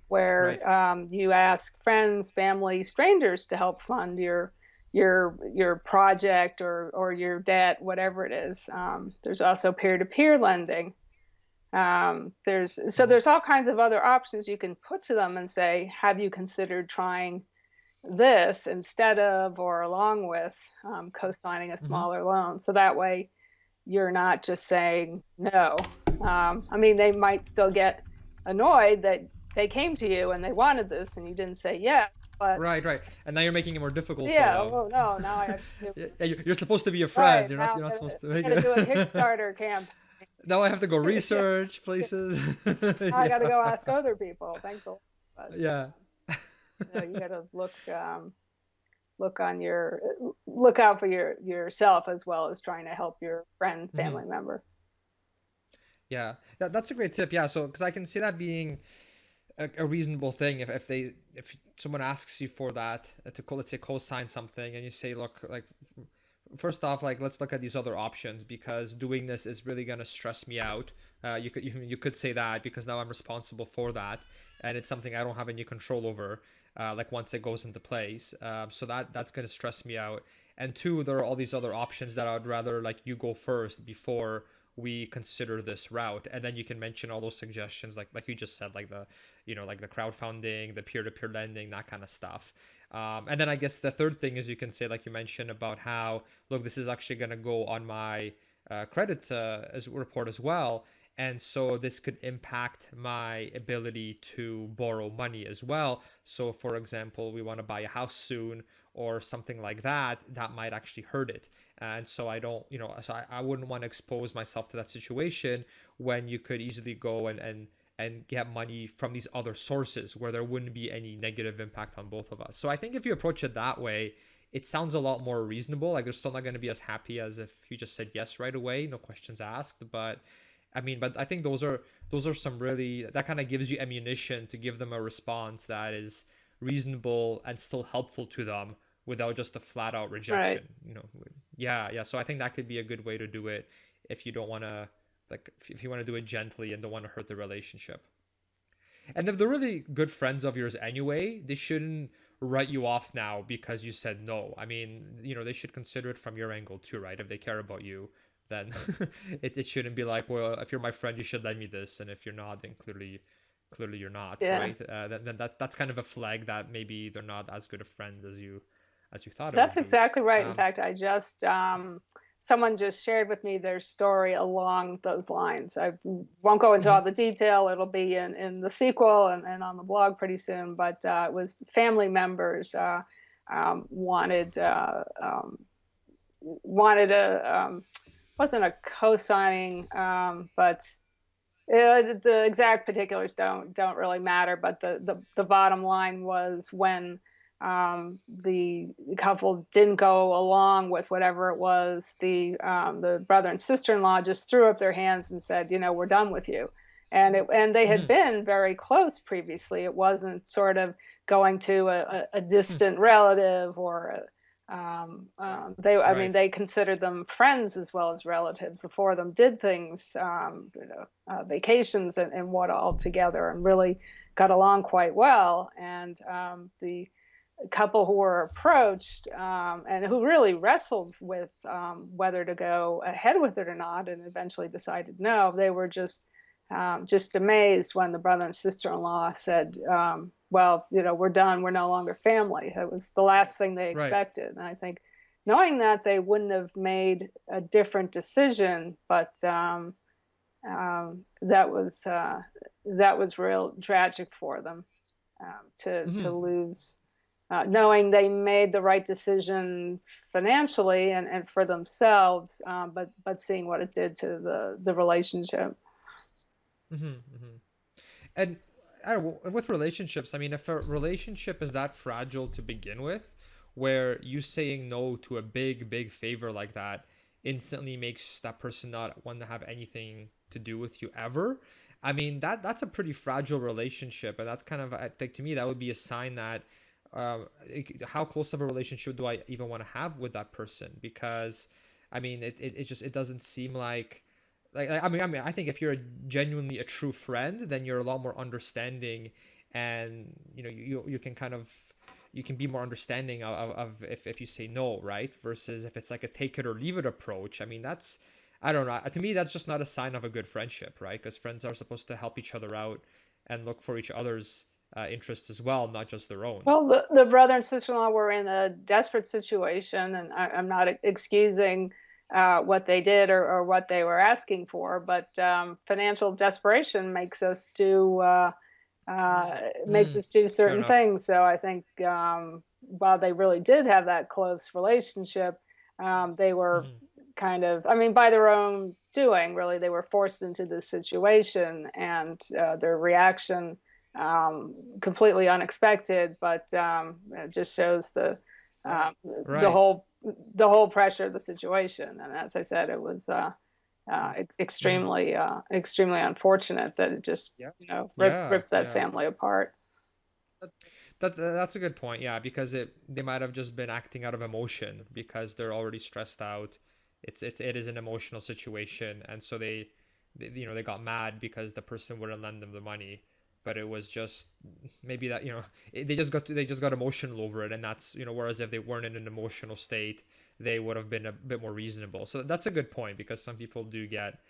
Right. where you ask friends, family, strangers to help fund your project or your debt, whatever it is. There's also peer-to-peer lending. Mm-hmm. There's all kinds of other options you can put to them and say, have you considered trying this instead of or along with co-signing a Mm-hmm. smaller loan? So that way you're not just saying no. I mean, they might still get annoyed that they came to you and they wanted this and you didn't say yes, but Right. Right. And now you're making it more difficult for yeah, them. oh no, now I have to do, Yeah, you're supposed to be a friend. right, You're not. now You're not supposed to I make gotta do a it. Kickstarter campaign. Now I have to go Yeah, research places. now I gotta Yeah. go ask other people. Thanks a lot. But Yeah. you gotta look on your look out for yourself as well as trying to help your friend, Hmm. family member. Yeah. That's a great tip. Yeah. So because I can see that being a reasonable thing if someone asks you for that let's say co-sign something and you say look like first off like let's look at these other options because doing this is really going to stress me out. You could say that because now I'm responsible for that and it's something I don't have any control over, like once it goes into place, so that's going to stress me out. And two, there are all these other options that I would rather like you go first before we consider this route. And then you can mention all those suggestions like you just said, like the like the crowdfunding, the peer-to-peer lending, that kind of stuff. And then I guess the third thing is you can say, like you mentioned, about how look, this is actually going to go on my credit as report as well, and so this could impact my ability to borrow money as well. So for example, we want to buy a house soon or something like that, that might actually hurt it. And so I don't, so I wouldn't want to expose myself to that situation when you could easily go and get money from these other sources where there wouldn't be any negative impact on both of us. So I think if you approach it that way, it sounds a lot more reasonable. Like they're still not going to be as happy as if you just said yes right away, no questions asked. But I mean, but I think those are some really, that kind of gives you ammunition to give them a response that is reasonable and still helpful to them without just a flat out Right. rejection, you know. Yeah, so I think that could be a good way to do it if you don't want to, like, if you want to do it gently and don't want to hurt the relationship. And if they're really good friends of yours anyway, they shouldn't write you off now because you said no. I mean, you know, they should consider it from your angle too, right? If they care about you, then it shouldn't be like, well, if you're my friend, you should let me this, and if you're not, then clearly you're not, Yeah. right? Then that's kind of a flag that maybe they're not as good of friends as you thought it That's would be. exactly right. In Um, fact, I just someone just shared with me their story along those lines. I won't go into all mhm, the detail. It'll be in the sequel and on the blog pretty soon. But it was family members wanted a wasn't a co-signing, but the exact particulars don't really matter. But the bottom line was when the couple didn't go along with whatever it was, the brother and sister-in-law just threw up their hands and said, you know, we're done with you. And they had mhm, been very close previously. It wasn't sort of going to a distant relative or I mean, right, they considered them friends as well as relatives. The four of them did things, vacations and what all together, and really got along quite well. And the couple who were approached and who really wrestled with whether to go ahead with it or not, and eventually decided no. They were just amazed when the brother and sister-in-law said, "Well, you know, we're done. We're no longer family." It was the last thing they right. expected, and I think knowing that they wouldn't have made a different decision, but um, that was uh, that was real tragic for them to Mhm. lose, knowing they made the right decision financially and for themselves, but seeing what it did to the relationship. Mm-hmm. And I don't know, with relationships, I mean, if a relationship is that fragile to begin with, where you saying no to a big favor like that instantly makes that person not want to have anything to do with you ever. I mean, that's a pretty fragile relationship, and that's kind of, I think, to me, that would be a sign that how close of a relationship do I even want to have with that person? Because I mean, it just, it doesn't seem like I mean I think if you're genuinely a true friend, then you're a lot more understanding, and you know, you can kind of, you can be more understanding of if you say no, right? Versus if it's like a take it or leave it approach. I mean, that's, I don't know, to me that's just not a sign of a good friendship, right? Because friends are supposed to help each other out and look for each other's interests as well, not just their own. Well, the brother and sister-in-law were in a desperate situation, and I'm not excusing what they did or what they were asking for, but financial desperation makes Mm, us do fair certain enough. things. So I think while they really did have that close relationship, they were Hmm. kind of, I mean, by their own doing, really, they were forced into this situation, and their reaction completely unexpected, but it just shows Right. the whole pressure of the situation. And as I said, it was Hmm. extremely unfortunate that it just, you know, Yeah, ripped that yeah. family apart. That's a good point. Yeah, because they might have just been acting out of emotion because they're already stressed out. It is an emotional situation, and so they you know, they got mad because the person wouldn't lend them the money, but it was just maybe that, you know, they just got emotional over it, and that's, you know, whereas if they weren't in an emotional state, they would have been a bit more reasonable. So that's a good point, because some people do get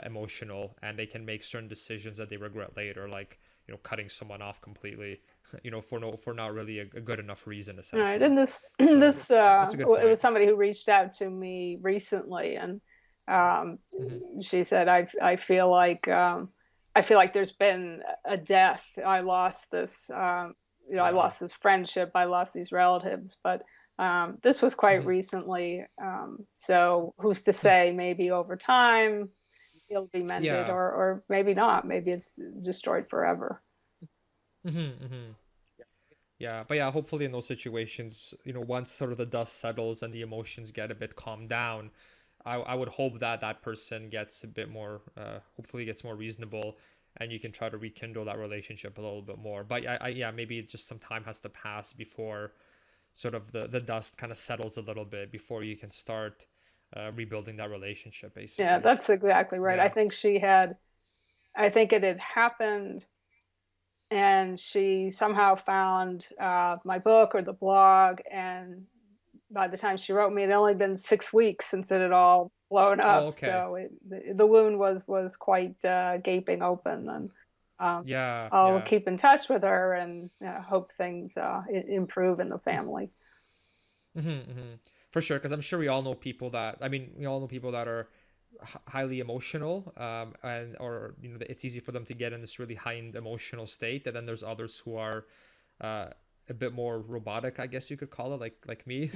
emotional, and they can make certain decisions that they regret later, like, you know, cutting someone off completely, you know, for not really a good enough reason, All right, essentially. and this So this that's a good it point. was somebody who reached out to me recently, and um, Hmm. she said, I feel like there's been a death. I lost this, you know, I Wow. lost this friendship. I lost these relatives, but this was quite Hmm. recently. So who's to say? Maybe over time it'll be mended, Yeah. or maybe not. Maybe it's destroyed forever. Hmm. Hmm. Yeah, but yeah, hopefully in those situations, you know, once sort of the dust settles and the emotions get a bit calmed down, I would hope that that person gets a bit more, hopefully gets more reasonable, and you can try to rekindle that relationship a little bit more. But yeah, maybe just some time has to pass before sort of the dust kind of settles a little bit before you can start rebuilding that relationship, Yeah, basically. that's exactly right. I Yeah. think I think it had happened, and she somehow found my book or the blog. And by the time she wrote me, it had only been 6 weeks since it had all blown Oh, up. okay. So the wound was quite gaping open. And um, Yeah, I'll yeah. keep in touch with her and hope things improve in the family. For sure, because I'm sure we all know people that, I mean, we all know people that are highly emotional, and or it's easy for them to get in this really heightened emotional state, and then there's others who are uh, a bit more robotic, I guess you could call it, like me.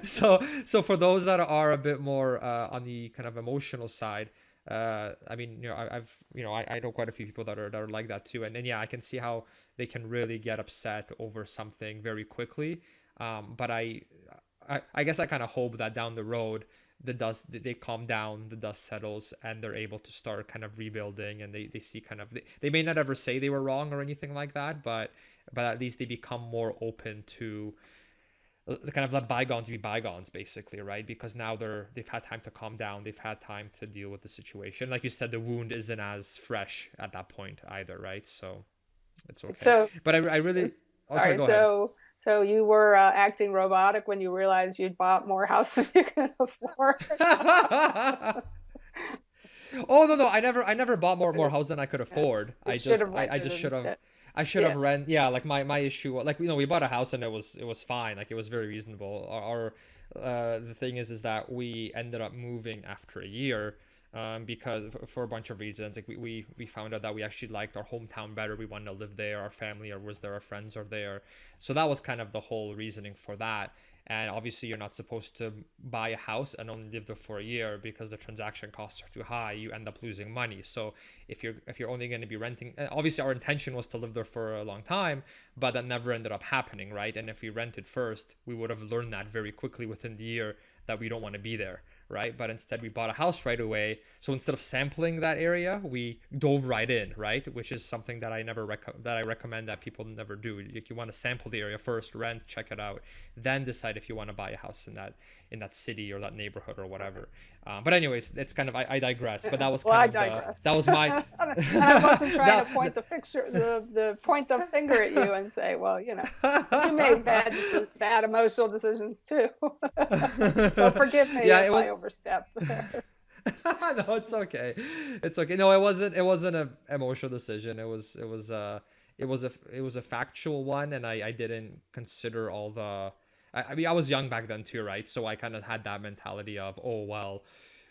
So so for those that are a bit more on the kind of emotional side, I mean, I've I know quite a few people that are like that too, and yeah, I can see how they can really get upset over something very quickly. But I guess I kind of hope that down the road the dust they calm down, the dust settles, and they're able to start kind of rebuilding, and they see kind of they may not ever say they were wrong or anything like that, but at least they become more open to kind of let bygones be bygones, basically, right? Because now they've had time to calm down, they've had time to deal with the situation. Like you said, the wound isn't as fresh at that point either, right? So it's okay. So, But I really, oh, sorry, sorry. go ahead. So you were acting robotic when you realized you'd bought more house than you could afford. Oh no, I never bought more house than I could Yeah. afford. You should have I rented just should have instead. I should have Yeah. rent. Yeah, like my issue, like we bought a house and it was fine, like it was very reasonable. The thing is that we ended up moving after a year, because for a bunch of reasons. Like we found out that we actually liked our hometown better. We wanted to live there. Our family or was there, our friends are there. So that was kind of the whole reasoning for that. And obviously, you're not supposed to buy a house and only live there for a year because the transaction costs are too high. You end up losing money. So if you're only going to be renting, obviously our intention was to live there for a long time, but that never ended up happening, right? And if we rented first, we would have learned that very quickly within the year that we don't want to be there, right? But instead, we bought a house right away. So instead of sampling that area, we dove right in, right? Which is something that I recommend that people never do. Like, you want to sample the area first, rent, check it out, then decide if you want to buy a house in that city or that neighborhood or whatever. But anyways, it's kind of I digress. But that was Well, kind I of digress. that was my And I wasn't trying to that, point the finger at you and say, well, you made bad emotional decisions too. So forgive me yeah, if it I was. overstepped there. No, it's okay. It's okay. No, it wasn't an emotional decision. It was a factual one, and I didn't consider all the. I mean, I was young back then too, right? So I kind of had that mentality of, oh well,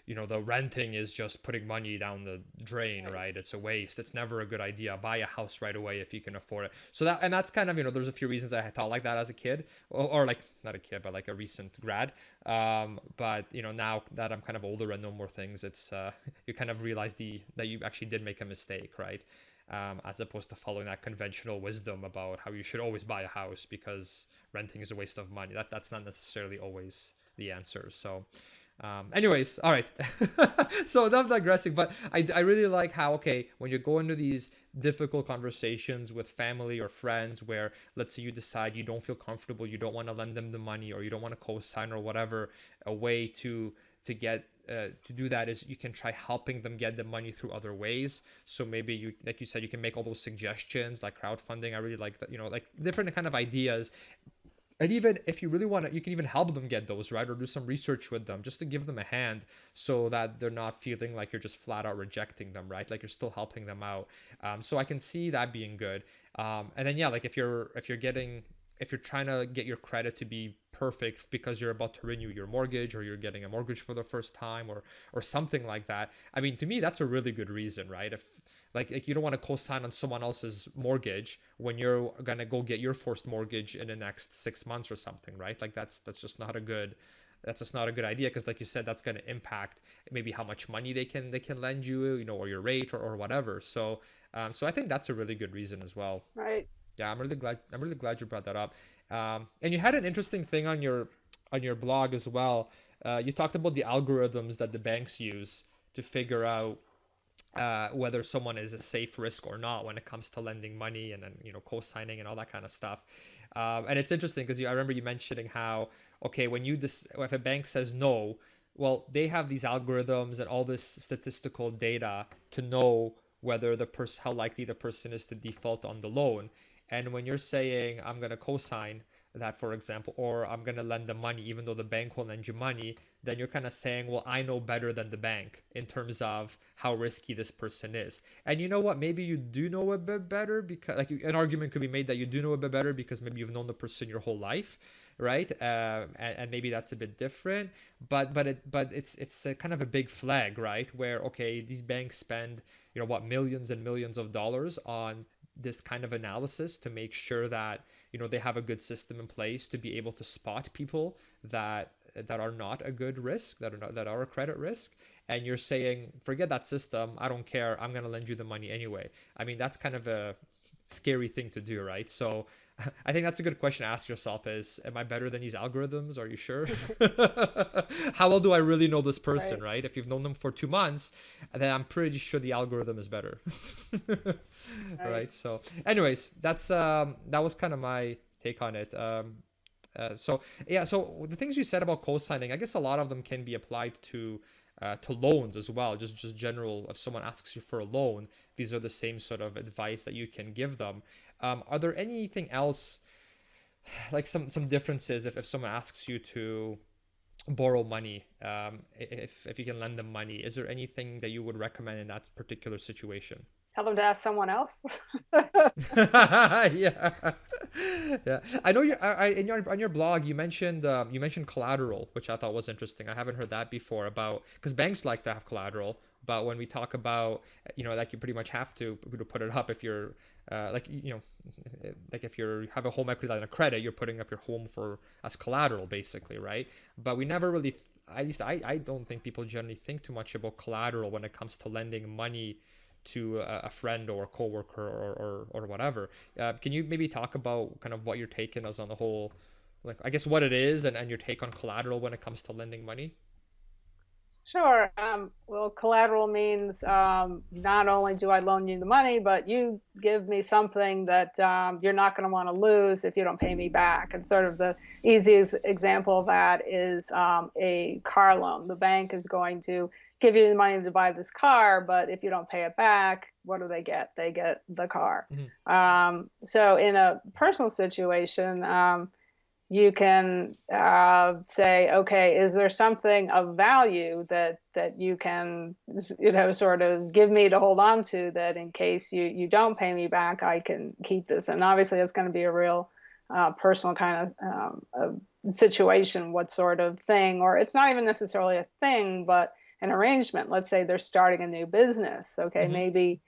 the renting is just putting money down the drain, Right. right? It's a waste. It's never a good idea. Buy a house right away if you can afford it. So that's kind of, there's a few reasons I thought like that as a kid, or like not a kid, but like a recent grad. But now that I'm kind of older and know more things, it's you kind of realize that you actually did make a mistake, right? As opposed to following that conventional wisdom about how you should always buy a house because renting is a waste of money. That's not necessarily always the answer. So anyways, all right. So enough digressing, but I really like how, okay, when you go into these difficult conversations with family or friends where, let's say, you decide you don't feel comfortable, you don't want to lend them the money, or you don't want to co-sign or whatever, a way to get to do that is you can try helping them get the money through other ways. So maybe you, like you said, you can make all those suggestions like crowdfunding. I really like that, like different kind of ideas. And even if you really want to, you can even help them get those, right? Or do some research with them just to give them a hand so that they're not feeling like you're just flat out rejecting them, right? Like you're still helping them out. So I can see that being good. And then, yeah, like if you're trying to get your credit to be perfect because you're about to renew your mortgage, or you're getting a mortgage for the first time, or something like that. I mean, to me, that's a really good reason, right? If like you don't want to co-sign on someone else's mortgage when you're gonna go get your first mortgage in the next 6 months or something, right? Like that's just not a good idea, because like you said, that's going to impact maybe how much money they can lend you, or your rate, or whatever. So I think that's a really good reason as well. Right. Yeah, I'm really glad you brought that up. And you had an interesting thing on your blog as well. You talked about the algorithms that the banks use to figure out whether someone is a safe risk or not when it comes to lending money and then co-signing and all that kind of stuff. And it's interesting because I remember you mentioning how, okay, when if a bank says no, well, they have these algorithms and all this statistical data to know whether how likely the person is to default on the loan. And when you're saying I'm going to co-sign that, for example, or I'm going to lend the money even though the bank will lend you money, then you're kind of saying, well, I know better than the bank in terms of how risky this person is. And you know what? Maybe you do know a bit better because, like, an argument could be made that you do know a bit better because maybe you've known the person your whole life, right? And maybe that's a bit different. But it's a kind of a big flag, right? Where, okay, these banks spend millions and millions of dollars on this kind of analysis to make sure that they have a good system in place to be able to spot people that are not a good risk, that are a credit risk. And you're saying, forget that system, I don't care, I'm going to lend you the money anyway. I mean, that's kind of a scary thing to do, right? So I think that's a good question to ask yourself is, am I better than these algorithms? Are you sure? How well do I really know this person, right? If you've known them for 2 months, then I'm pretty sure the algorithm is better. Right. So anyways, that was kind of my take on it. So the things you said about co-signing, I guess a lot of them can be applied to loans as well. Just general, if someone asks you for a loan, these are the same sort of advice that you can give them. Are there anything else, like some differences if someone asks you to borrow money, if you can lend them money, is there anything that you would recommend in that particular situation? Tell them to ask someone else. Yeah, yeah. I know on your blog you mentioned collateral, which I thought was interesting. I haven't heard that before about, because banks like to have collateral, but when we talk about like you pretty much have to put it up if you're like if you have a home equity line of credit, you're putting up your home as collateral basically, right? But we never really, at least I don't think people generally think too much about collateral when it comes to lending money to a friend or a coworker or whatever. Can you maybe talk about kind of what your take is on the whole, like, I guess what it is and your take on collateral when it comes to lending money? Sure. Well, collateral means not only do I loan you the money, but you give me something that you're not going to want to lose if you don't pay me back. And sort of the easiest example of that is a car loan. The bank is going to give you the money to buy this car, but if you don't pay it back, what do they get? They get the car. Mm-hmm. So in a personal situation, you can say, okay, is there something of value that you can, sort of give me to hold on to, that in case you don't pay me back, I can keep this? And obviously it's going to be a real personal kind of situation, what sort of thing, or it's not even necessarily a thing, but an arrangement. Let's say they're starting a new business. Okay, mm-hmm. Maybe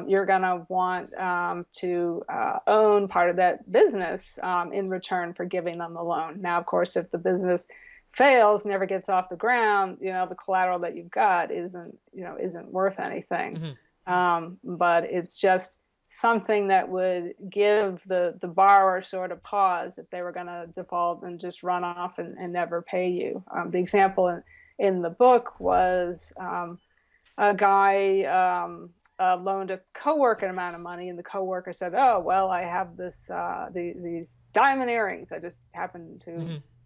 you're going to want to own part of that business in return for giving them the loan. Now, of course, if the business fails, never gets off the ground, the collateral that you've got isn't worth anything. Mm-hmm. But it's just something that would give the borrower sort of pause if they were going to default and just run off and never pay you. The example in the book was a guy loaned a coworker an amount of money, and the coworker said, "Oh, well, I have these diamond earrings I just happen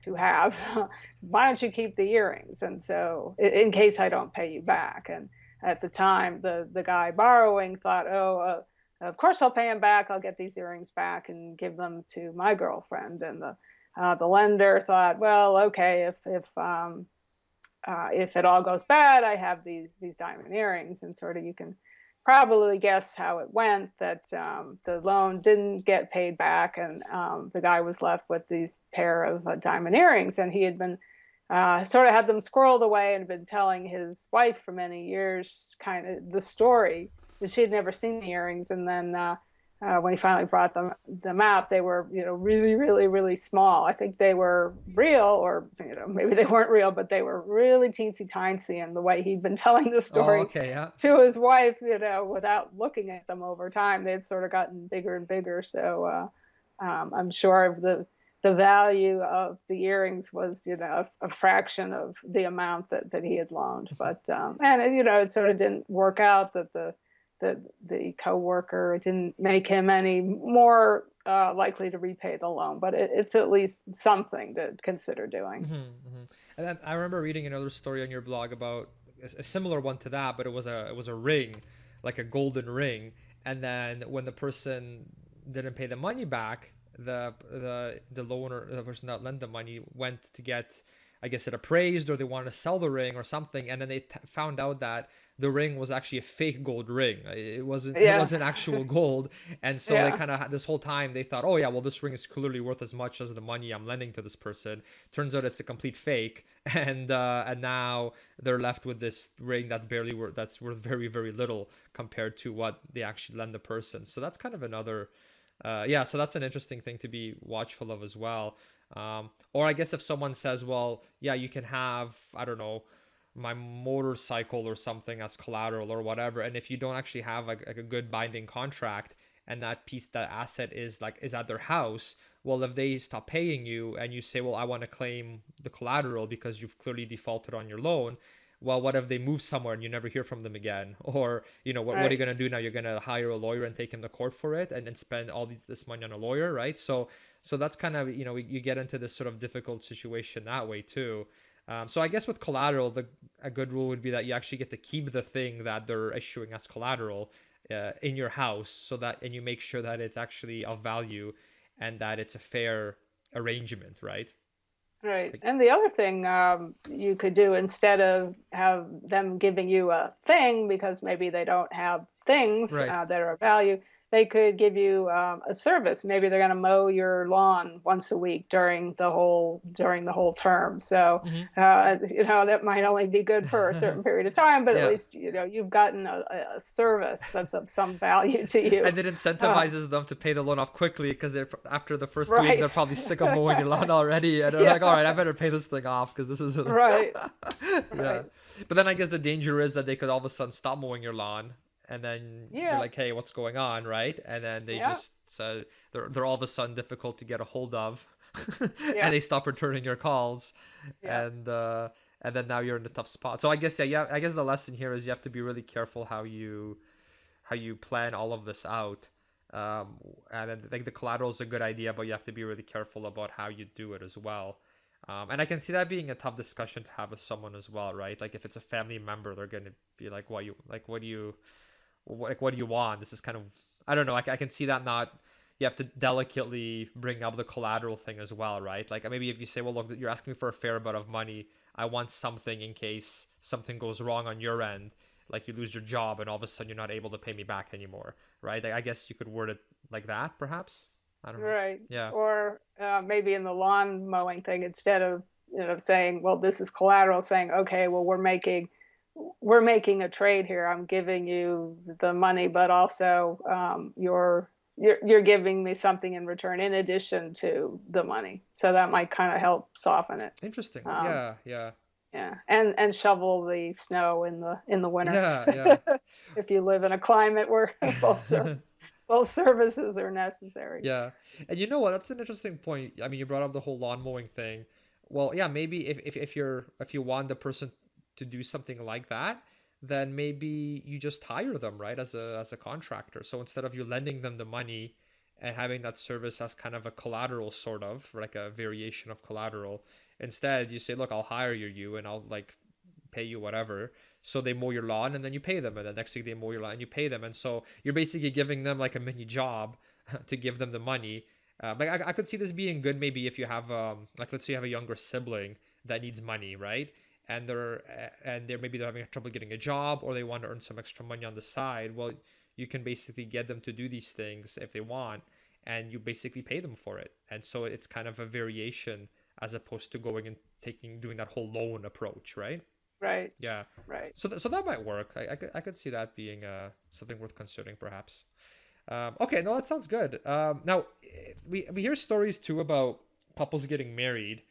to have. Why don't you keep the earrings? And so, in case I don't pay you back." And at the time, the guy borrowing thought, "Oh, of course I'll pay him back. I'll get these earrings back and give them to my girlfriend." And the lender thought, "Well, okay, if it all goes bad, I have these diamond earrings." And sort of you can probably guess how it went, that the loan didn't get paid back, and the guy was left with these pair of diamond earrings. And he had been sort of had them squirreled away and been telling his wife for many years kind of the story, but she had never seen the earrings. And then when he finally brought them out, they were really, really, really small. I think they were real, or maybe they weren't real, but they were really teensy tiny. And the way he'd been telling the story to his wife, without looking at them over time, they had sort of gotten bigger and bigger. So I'm sure the the value of the earrings was, a fraction of the amount that he had loaned. But and it sort of didn't work out. That the coworker, it didn't make him any more likely to repay the loan. But it's at least something to consider doing. And then I remember reading another story on your blog about a similar one to that, but it was a ring, like a golden ring. And then when the person didn't pay the money back, the loaner, the person that lent the money, went to get, I guess, it appraised, or they wanted to sell the ring or something, and then they found out that the ring was actually a fake gold ring. It wasn't actual gold. And so they kind of, this whole time they thought, oh yeah, well, this ring is clearly worth as much as the money I'm lending to this person. Turns out it's a complete fake. And now they're left with this ring that's worth very, very little compared to what they actually lend the person. So that's kind of another, so that's an interesting thing to be watchful of as well. Or I guess if someone says, well, yeah, you can have, I don't know, my motorcycle or something as collateral or whatever, and if you don't actually have like a good binding contract, and that asset is at their house, well, if they stop paying you and you say, well, I want to claim the collateral because you've clearly defaulted on your loan, well, what if they move somewhere and you never hear from them again? Or what are you going to do now? You're going to hire a lawyer and take him to court for it, and then spend all this money on a lawyer, right? So that's kind of, you get into this sort of difficult situation that way too. So I guess with collateral, a good rule would be that you actually get to keep the thing that they're issuing as collateral in your house, and you make sure that it's actually of value and that it's a fair arrangement, right? Right. And the other thing you could do, instead of have them giving you a thing because maybe they don't have things that are of value, they could give you a service. Maybe they're going to mow your lawn once a week during the whole term. So that might only be good for a certain period of time, but at least you've gotten a service that's of some value to you. And it incentivizes them to pay the loan off quickly, because they're, after the first week, they're probably sick of mowing your lawn already, and they're like, all right, I better pay this thing off because this is right. Yeah. But then I guess the danger is that they could all of a sudden stop mowing your lawn. And then you're like, hey, what's going on, right? And then they just, so they're all of a sudden difficult to get a hold of, and they stop returning your calls, and then now you're in a tough spot. So I guess I guess the lesson here is you have to be really careful how you plan all of this out. And then I think the collateral is a good idea, but you have to be really careful about how you do it as well. And I can see that being a tough discussion to have with someone as well, right? Like if it's a family member, they're going to be like, what do you want? This is kind of, I don't know. I can see that you have to delicately bring up the collateral thing as well, right? Like maybe if you say, well, look, you're asking me for a fair amount of money. I want something in case something goes wrong on your end, like you lose your job and all of a sudden you're not able to pay me back anymore, right? I guess you could word it like that, perhaps. I don't know. Right. Yeah. Or maybe in the lawn mowing thing, instead of saying, well, this is collateral, saying, okay, well, we're making a trade here. I'm giving you the money, but also you're giving me something in return in addition to the money. So that might kind of help soften it. Interesting. Yeah. Yeah, and shovel the snow in the winter. Yeah. If you live in a climate where both services are necessary. Yeah. And you know what? That's an interesting point. I mean, you brought up the whole lawn mowing thing. Well, yeah, maybe if you want the person to do something like that, then maybe you just hire them, right, as a contractor. So instead of you lending them the money and having that service as kind of a collateral, sort of like a variation of collateral, instead you say, look, I'll hire you and I'll like pay you whatever. So they mow your lawn and then you pay them, and the next week they mow your lawn and you pay them, and so you're basically giving them like a mini job to give them the money. Like I could see this being good maybe if you have like, let's say you have a younger sibling that needs money, right? And they're maybe they're having trouble getting a job, or they want to earn some extra money on the side. Well, you can basically get them to do these things if they want, and you basically pay them for it. And so it's kind of a variation as opposed to going and doing that whole loan approach, right? Right. Yeah. Right. So that might work. I could see that being something worth considering, perhaps. Okay, no, that sounds good. Now we hear stories too about couples getting married,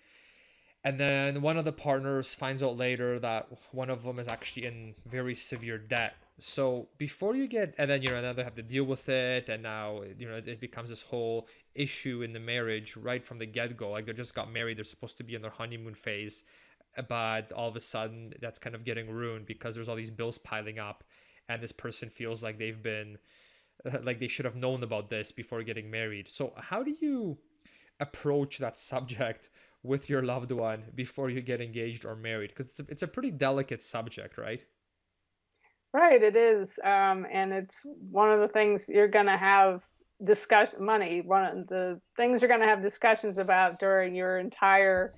and then one of the partners finds out later that one of them is actually in very severe debt, So before you get, and then, now they have to deal with it, and now, it becomes this whole issue in the marriage right from the get-go. Like, they just got married, they're supposed to be in their honeymoon phase, but all of a sudden that's kind of getting ruined because there's all these bills piling up, and this person feels like they've been, like they should have known about this before getting married. So how do you approach that subject with your loved one before you get engaged or married? Because it's a pretty delicate subject, right? Right, it is. And it's one of the things you're going to have discuss money. One of the things you're going to have discussions about during your entire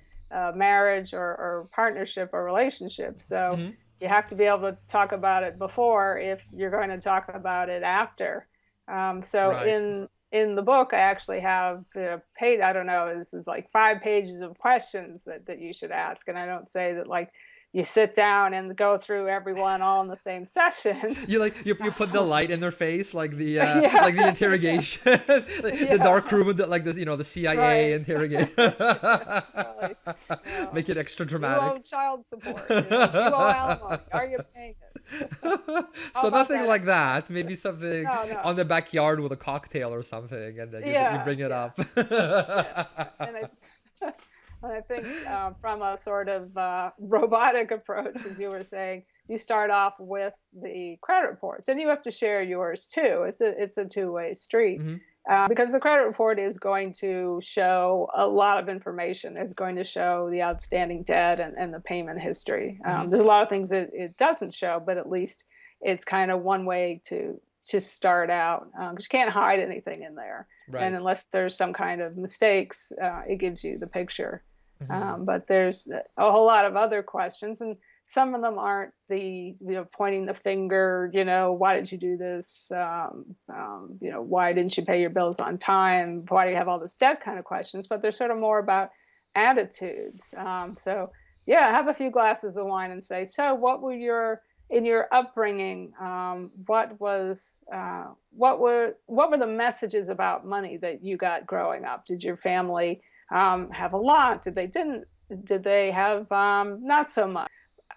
marriage or partnership or relationship. So Mm-hmm. you have to be able to talk about it before if you're going to talk about it after. So Right. in the book, I actually have paid, I don't know, this is like 5 pages of questions that you should ask. And I don't say that like you sit down and go through everyone all in the same session. You like you put the light in their face, Yeah, like the yeah, interrogation, the dark yeah, room, like this, the CIA right. interrogation. Yeah, really. Make it extra Do you owe dramatic. child support? Do you owe alimony? Are you paying it? How So about nothing that like extra? that. Maybe something No, no. on the backyard with a cocktail or something, and then you Yeah, bring it yeah, up. yeah. And I, and I think from a sort of robotic approach, as you were saying, you start off with the credit reports, and you have to share yours too. It's a two-way street. Hmm. Because the credit report is going to show a lot of information. It's going to show the outstanding debt and the payment history. Hmm. There's a lot of things that it doesn't show, but at least it's kind of one way to start out because you can't hide anything in there. And Right. unless there's some kind of mistakes, it gives you the picture. Hmm. But there's a whole lot of other questions, and some of them aren't the pointing the finger. Why did you do this? Why didn't you pay your bills on time? Why do you have all this debt? Kind of questions, but they're sort of more about attitudes. So yeah, have a few glasses of wine and say, so what were your in your upbringing? What were the messages about money that you got growing up? Did your family have a lot? Did they have not so much?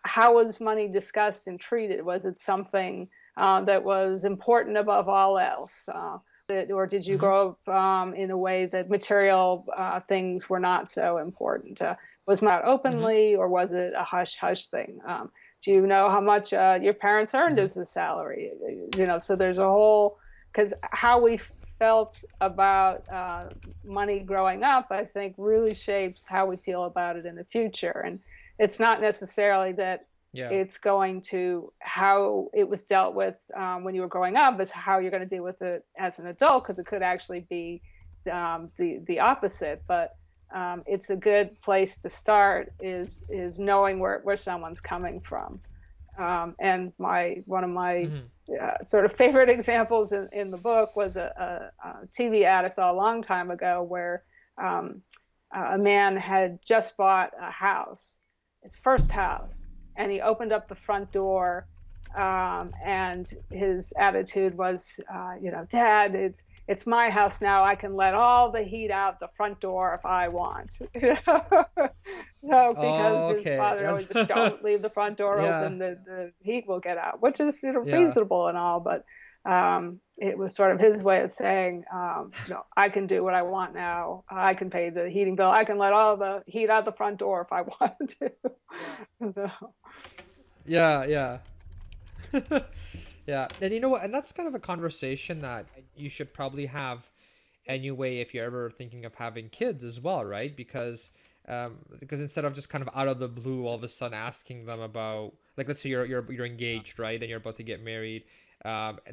How was money discussed and treated? Was it something that was important above all else? Or did you Hmm. grow up in a way that material things were not so important? Was not Hmm. openly, or was it a hush hush thing? Do you know how much your parents earned Hmm. as a salary? So there's a whole, because how we felt about money growing up, I think, really shapes how we feel about it in the future. And it's not necessarily that Yeah. it's going to how it was dealt with when you were growing up is how you're going to deal with it as an adult, because it could actually be the opposite. But it's a good place to start is knowing where someone's coming from. And my one of my Hmm. sort of favorite examples in the book was a TV ad I saw a long time ago where um, a man had just bought a house, his first house, and he opened up the front door, and his attitude was, Dad, it's my house now. I can let all the heat out the front door if I want. So because Oh, his okay. father always said, don't leave the front door Yeah. open, the heat will get out, which is Yeah. reasonable and all, but it was sort of his way of saying, I can do what I want now. I can pay the heating bill. I can let all the heat out the front door if I want to. So, Yeah. Yeah. Yeah. And you know what? And that's kind of a conversation that you should probably have anyway if you're ever thinking of having kids as well, right? Because instead of just kind of out of the blue all of a sudden asking them about, like, let's say you're engaged, right, and you're about to get married,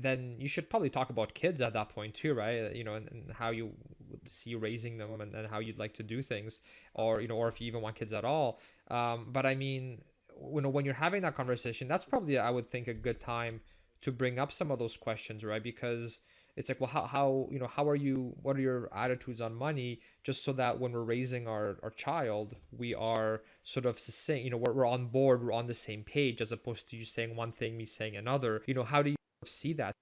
then you should probably talk about kids at that point too, right? And how you would see raising them, and how you'd like to do things, or if you even want kids at all. But I mean, when you're having that conversation, that's probably, I would think, a good time to bring up some of those questions, right? Because it's like, well, how are you, what are your attitudes on money, just so that when we're raising our child, we are sort of saying, we're on board, we're on the same page, as opposed to you saying one thing, me saying another. How do you see that?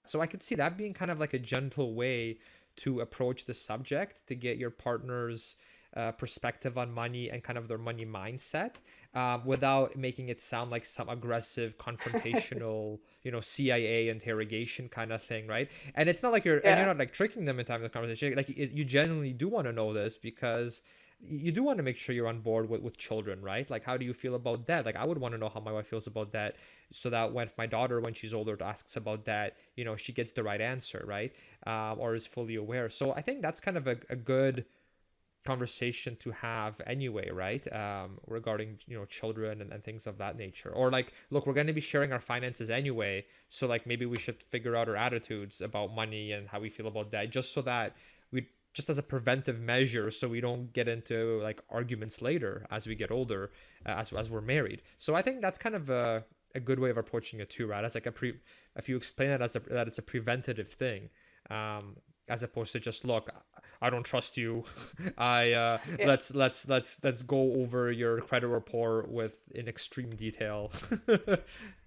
So I could see that being kind of like a gentle way to approach the subject, to get your partner's perspective on money and kind of their money mindset, without making it sound like some aggressive, confrontational, CIA interrogation kind of thing, right? And it's not like you're Yeah. not like tricking them in time of the conversation. Like you genuinely do want to know this because you do want to make sure you're on board with children, right? Like, how do you feel about that? Like, I would want to know how my wife feels about that, so that when my daughter, when she's older, asks about that, she gets the right answer, right? Or is fully aware. So I think that's kind of a good conversation to have anyway, right? Regarding children and things of that nature. Or like, look, we're going to be sharing our finances anyway, so like maybe we should figure out our attitudes about money and how we feel about that, just so that we, just as a preventive measure, so we don't get into like arguments later as we get older, as we're married. So I think that's kind of a good way of approaching it too, right? As like if you explain it as that it's a preventative thing, as opposed to just, look, I don't trust you. Yeah. Let's go over your credit report in extreme detail.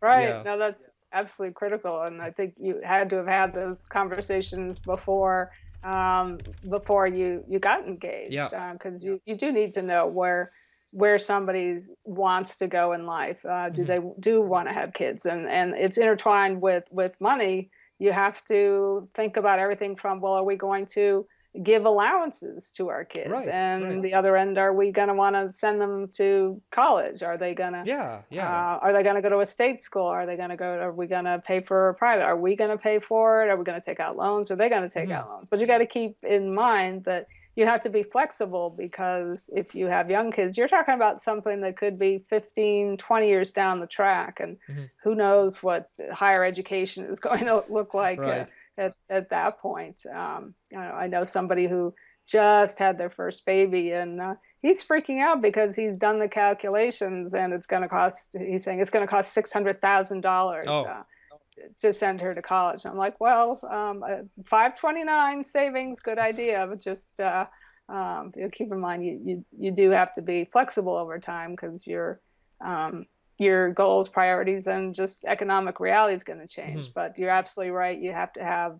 Right. Yeah. No, that's absolutely critical. And I think you had to have had those conversations before you got engaged, Yeah. because you do need to know where somebody wants to go in life. Do Hmm. they do want to have kids? And it's intertwined with money. You have to think about everything from, well, are we going to give allowances to our kids? Right. Right. And the other end, are we going to want to send them to college? Are they going to Yeah. Yeah. are they going to go to a state school? Are they going to go? Are we going to pay for a private? Are we going to pay for it? Are we going to take out loans? Are they going to take Hmm. out loans? But you got to keep in mind that you have to be flexible, because if you have young kids, you're talking about something that could be 15, 20 years down the track. And Hmm. who knows what higher education is going to look like Right. at that point. I know somebody who just had their first baby, and he's freaking out because he's done the calculations, and it's going to cost. He's saying it's going to cost $600,000 Oh. to send her to college. And I'm like, well, 529 savings, good idea, but just keep in mind you do have to be flexible over time, because your goals, priorities, and just economic reality is going to Hmm. change. But you're absolutely right. You have to have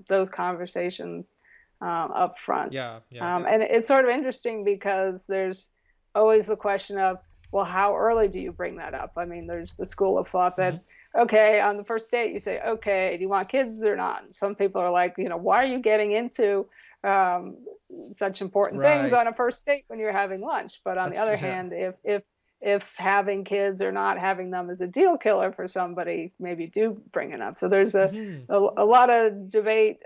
those conversations up front. Yeah. Yeah. And it's sort of interesting because there's always the question of, well, how early do you bring that up? I mean, there's the school of thought Hmm. that, okay, on the first date, you say, okay, do you want kids or not? And some people are like, why are you getting into um, such important things Right. on a first date when you're having lunch? But on the That's other true. Yeah. hand, if having kids or not having them is a deal killer for somebody, maybe do bring it up. So there's Hmm. a lot of debate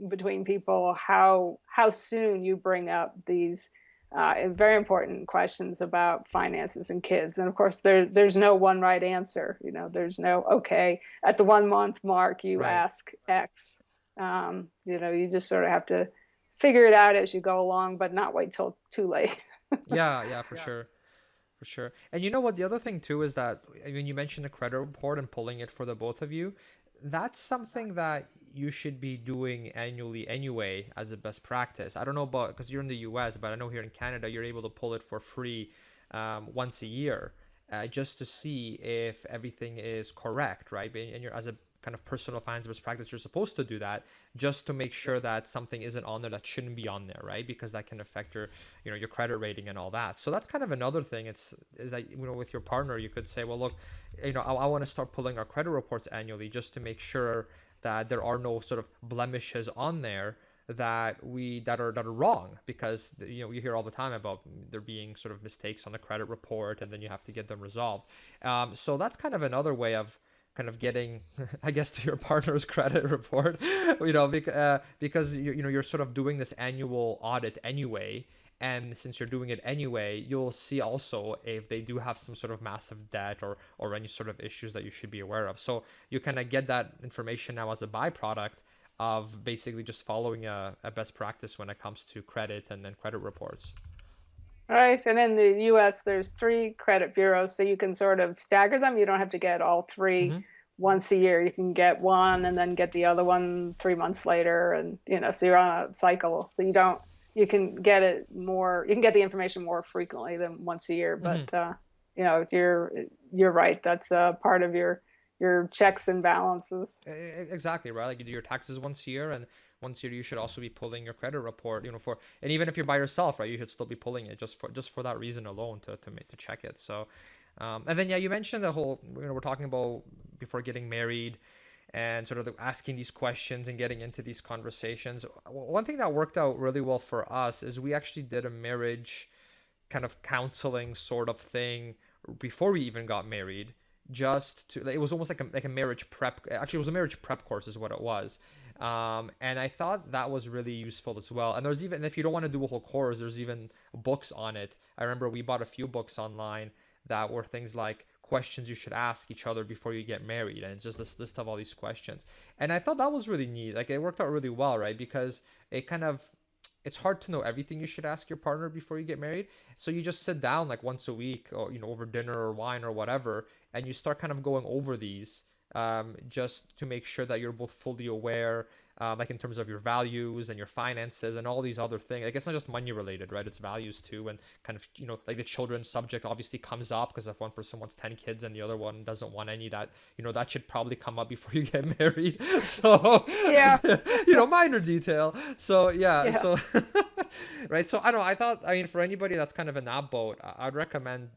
between people how soon you bring up these very important questions about finances and kids. And of course, there's no one right answer. There's no, okay, at the 1 month mark you Right. ask X. You just sort of have to figure it out as you go along, but not wait till too late. Yeah. Yeah. For sure. For sure. And you know what? The other thing too is that when you mentioned the credit report and pulling it for the both of you, that's something that you should be doing annually anyway as a best practice. I don't know about, because you're in the US, but I know here in Canada you're able to pull it for free once a year, just to see if everything is correct, right? And you're, as a kind of personal finance best practice, you're supposed to do that just to make sure that something isn't on there that shouldn't be on there, right? Because that can affect your credit rating and all that. So that's kind of another thing. Is that with your partner you could say, well, look, I want to start pulling our credit reports annually just to make sure that there are no sort of blemishes on there that are wrong, because you hear all the time about there being sort of mistakes on the credit report, and then you have to get them resolved. So that's kind of another way of kind of getting, I guess, to your partner's credit report, because you're sort of doing this annual audit anyway. And since you're doing it anyway, you'll see also if they do have some sort of massive debt or any sort of issues that you should be aware of. So you kind of get that information now as a byproduct of basically just following a best practice when it comes to credit and then credit reports. Right. And in the US, there's three credit bureaus, so you can sort of stagger them. You don't have to get all three Hmm. once a year. You can get one and then get the other one 3 months later. And, so you're on a cycle. So you can get you can get the information more frequently than once a year. Hmm. But, you're right. That's a part of your checks and balances. Exactly, right. Like you do your taxes once a year, and once a year, you should also be pulling your credit report, for, and even if you're by yourself, right, you should still be pulling it just for that reason alone, to check it. So, and then, yeah, you mentioned the whole, we're talking about before getting married and sort of asking these questions and getting into these conversations. One thing that worked out really well for us is we actually did a marriage kind of counseling sort of thing before we even got married, just to, it was almost like a marriage prep. Actually, it was a marriage prep course is what it was. And I thought that was really useful as well. And there's even, if you don't want to do a whole course, there's even books on it. I remember we bought a few books online that were things like questions you should ask each other before you get married, and it's just this list of all these questions. And I thought that was really neat. Like, it worked out really well, right? Because it's hard to know everything you should ask your partner before you get married. So you just sit down like once a week, or over dinner or wine or whatever, and you start kind of going over these, just to make sure that you're both fully aware, like in terms of your values and your finances and all these other things. Like, it's not just money related, right? It's values too. And kind of, like the children subject obviously comes up, because if one person wants 10 kids and the other one doesn't want any, that, that should probably come up before you get married. So, Yeah. Minor detail. So, yeah. Yeah. So, right. So, I mean, for anybody that's kind of in that boat, I'd recommend,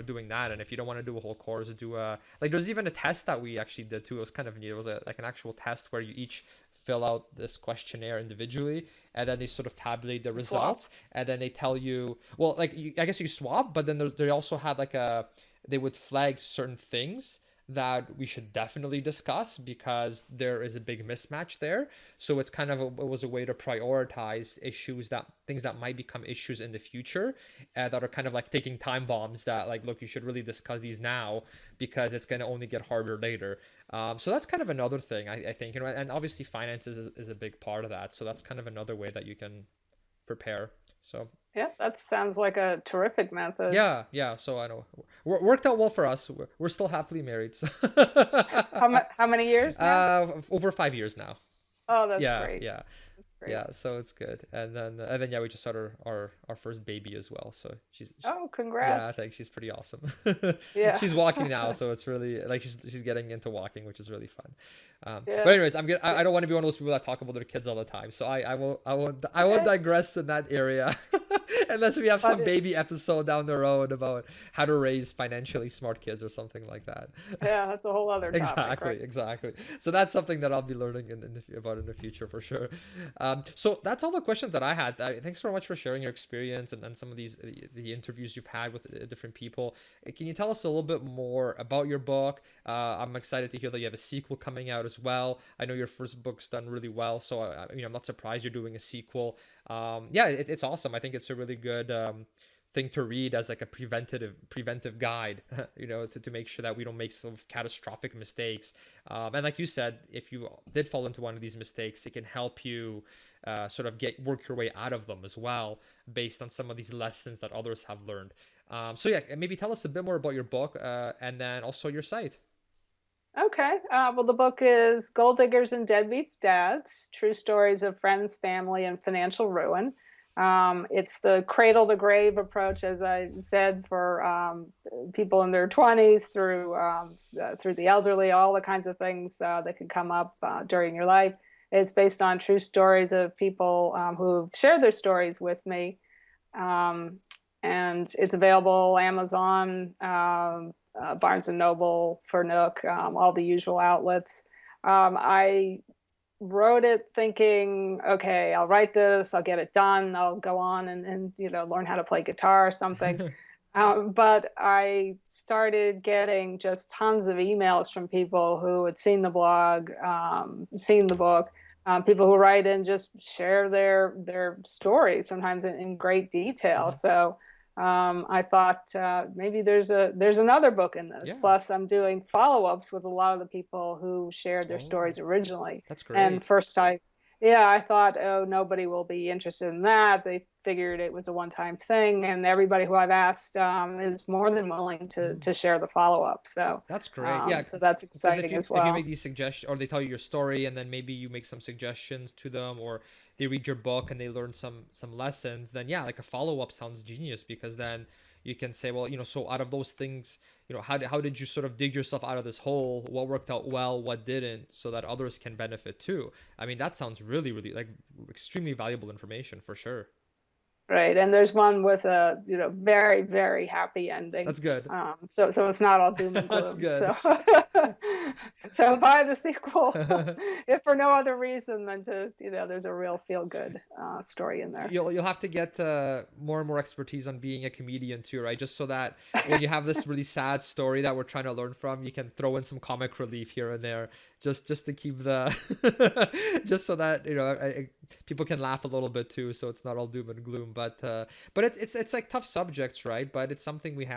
doing that. And if you don't want to do a whole course, there's even a test that we actually did too. It was kind of neat. It was like an actual test where you each fill out this questionnaire individually, and then they sort of tabulate the results, and then they tell you, well, like, I guess you swap, but then they also had like they would flag certain things that we should definitely discuss because there is a big mismatch there. So it's kind of it was a way to prioritize things that might become issues in the future, that are kind of like taking time bombs that, like, look, you should really discuss these now because it's going to only get harder later. So that's kind of another thing, I think, and obviously finances is a big part of that. So that's kind of another way that you can prepare. So Yeah, that sounds like a terrific method. yeah. So I know worked out well for us. We're still happily married. So How many years now? over 5 years now. Oh, that's Yeah, great. yeah. That's great. Yeah, so it's good. And then yeah, we just had our first baby as well. So Oh, yeah, I congrats. think she's pretty awesome. Yeah. She's walking now, so it's really like she's getting into walking, which is really fun. But Yeah. anyways, I don't want to be one of those people that talk about their kids all the time. So I won't Okay. digress in that area unless we have some But baby episode down the road about how to raise financially smart kids or something like that. yeah, that's a whole other topic, Exactly, right? exactly. So that's something that I'll be learning about in the future for sure. So that's all the questions that I had. Thanks so much for sharing your experience and some of the interviews you've had with different people. Can you tell us a little bit more about your book? I'm excited to hear that you have a sequel coming out as well. I know your first book's done really well, so I'm not surprised you're doing a sequel. Yeah, it's awesome. I think it's a really good thing to read as like a preventive guide, to make sure that we don't make some catastrophic mistakes. And like you said, if you did fall into one of these mistakes, it can help you sort of work your way out of them as well, based on some of these lessons that others have learned. So yeah, maybe tell us a bit more about your book, and then also your site. Okay. Well, the book is Gold Diggers and Deadbeats Dads: True Stories of Friends, Family, and Financial Ruin. It's the cradle to grave approach, as I said, for people in their 20s through the elderly, all the kinds of things that could come up during your life. It's based on true stories of people who've shared their stories with me. And it's available Amazon, Barnes and Noble, for Nook, all the usual outlets. I wrote it thinking, okay, I'll write this, I'll get it done, I'll go on and learn how to play guitar or something. But I started getting just tons of emails from people who had seen the blog, seen the book, people who write in just share their stories, sometimes in great detail. Mhm. So I thought maybe there's another book in this. Yeah. Plus, I'm doing follow-ups with a lot of the people who shared their Oh, stories originally. that's And great. first, I thought, oh, nobody will be interested in that. They figured it was a one-time thing, and everybody who I've asked is more than willing to share the follow-up. So, That's great. Yeah, so that's because if exciting you as if you make well. these suggestions, or they tell you your story and then maybe you make some suggestions to them, or they read your book and they learn some lessons, then yeah, like a follow-up sounds genius, because then you can say, well, so out of those things, how did you sort of dig yourself out of this hole? What worked out well, what didn't, so that others can benefit too. I mean, that sounds really, really like extremely valuable information for sure. Right, and there's one with a very, very happy ending. That's good. So it's not all doom and gloom. That's good. So buy the sequel, if for no other reason than to there's a real feel good story in there. You'll have to get more and more expertise on being a comedian too, right? Just so that when you have this really sad story that we're trying to learn from, you can throw in some comic relief here and there, just to keep the just so that people can laugh a little bit too, so it's not all doom and gloom. But it's like tough subjects, right? But it's something we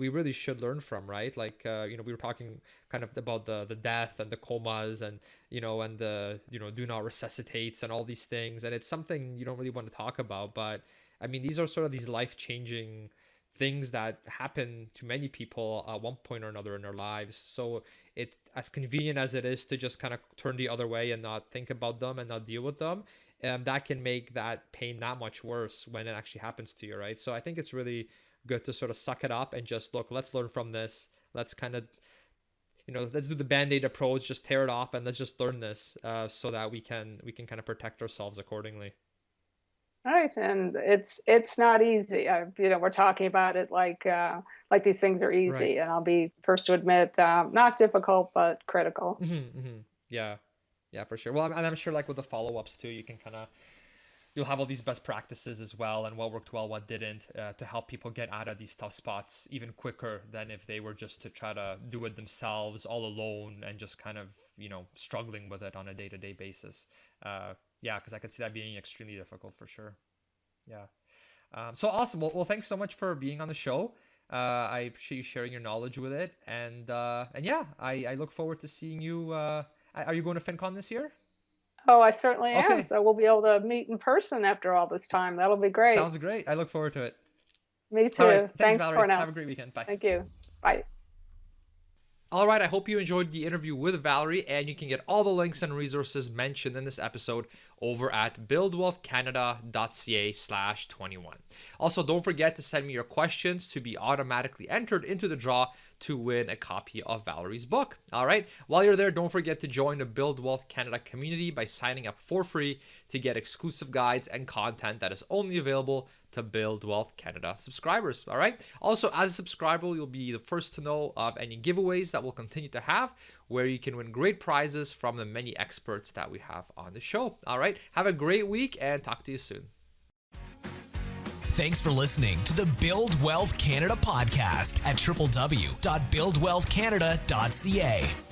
really should learn from, right? Like we were talking kind of about the death and the comas and and the do not resuscitates and all these things, and it's something you don't really want to talk about, but I mean, these are sort of these life-changing things that happen to many people at one point or another in their lives. So it, as convenient as it is to just kind of turn the other way and not think about them and not deal with them, that can make that pain that much worse when it actually happens to you, right? So I think it's really good to sort of suck it up and just look, let's learn from this. Let's kind of, let's do the Band-Aid approach, just tear it off and let's just learn this so that we can kind of protect ourselves accordingly. All right, and it's not easy. We're talking about it like these things are easy, right. And I'll be first to admit, not difficult but critical. Yeah, for sure. Well, I'm sure like with the follow-ups too, you can you'll have all these best practices as well, and what worked well, what didn't, to help people get out of these tough spots even quicker than if they were just to try to do it themselves all alone and just kind of struggling with it on a day-to-day basis. Yeah, because I could see that being extremely difficult for sure. Yeah. So awesome. Well, thanks so much for being on the show. I appreciate you sharing your knowledge with it, and yeah, I look forward to seeing you. Are you going to FinCon this year? Oh, I certainly am. Okay. So we'll be able to meet in person after all this time. That'll be great. Sounds great. I look forward to it. Me too. All right. Thanks, Valerie. Cornell. Have a great weekend. Bye. Thank you. Bye. All right, I hope you enjoyed the interview with Valerie, and you can get all the links and resources mentioned in this episode over at buildwealthcanada.ca/21. Also, don't forget to send me your questions to be automatically entered into the draw to win a copy of Valerie's book. All right, while you're there, don't forget to join the Build Wealth Canada community by signing up for free to get exclusive guides and content that is only available to Build Wealth Canada subscribers. All right. Also, as a subscriber, you'll be the first to know of any giveaways that we'll continue to have, where you can win great prizes from the many experts that we have on the show. All right. Have a great week and talk to you soon. Thanks for listening to the Build Wealth Canada podcast at www.buildwealthcanada.ca.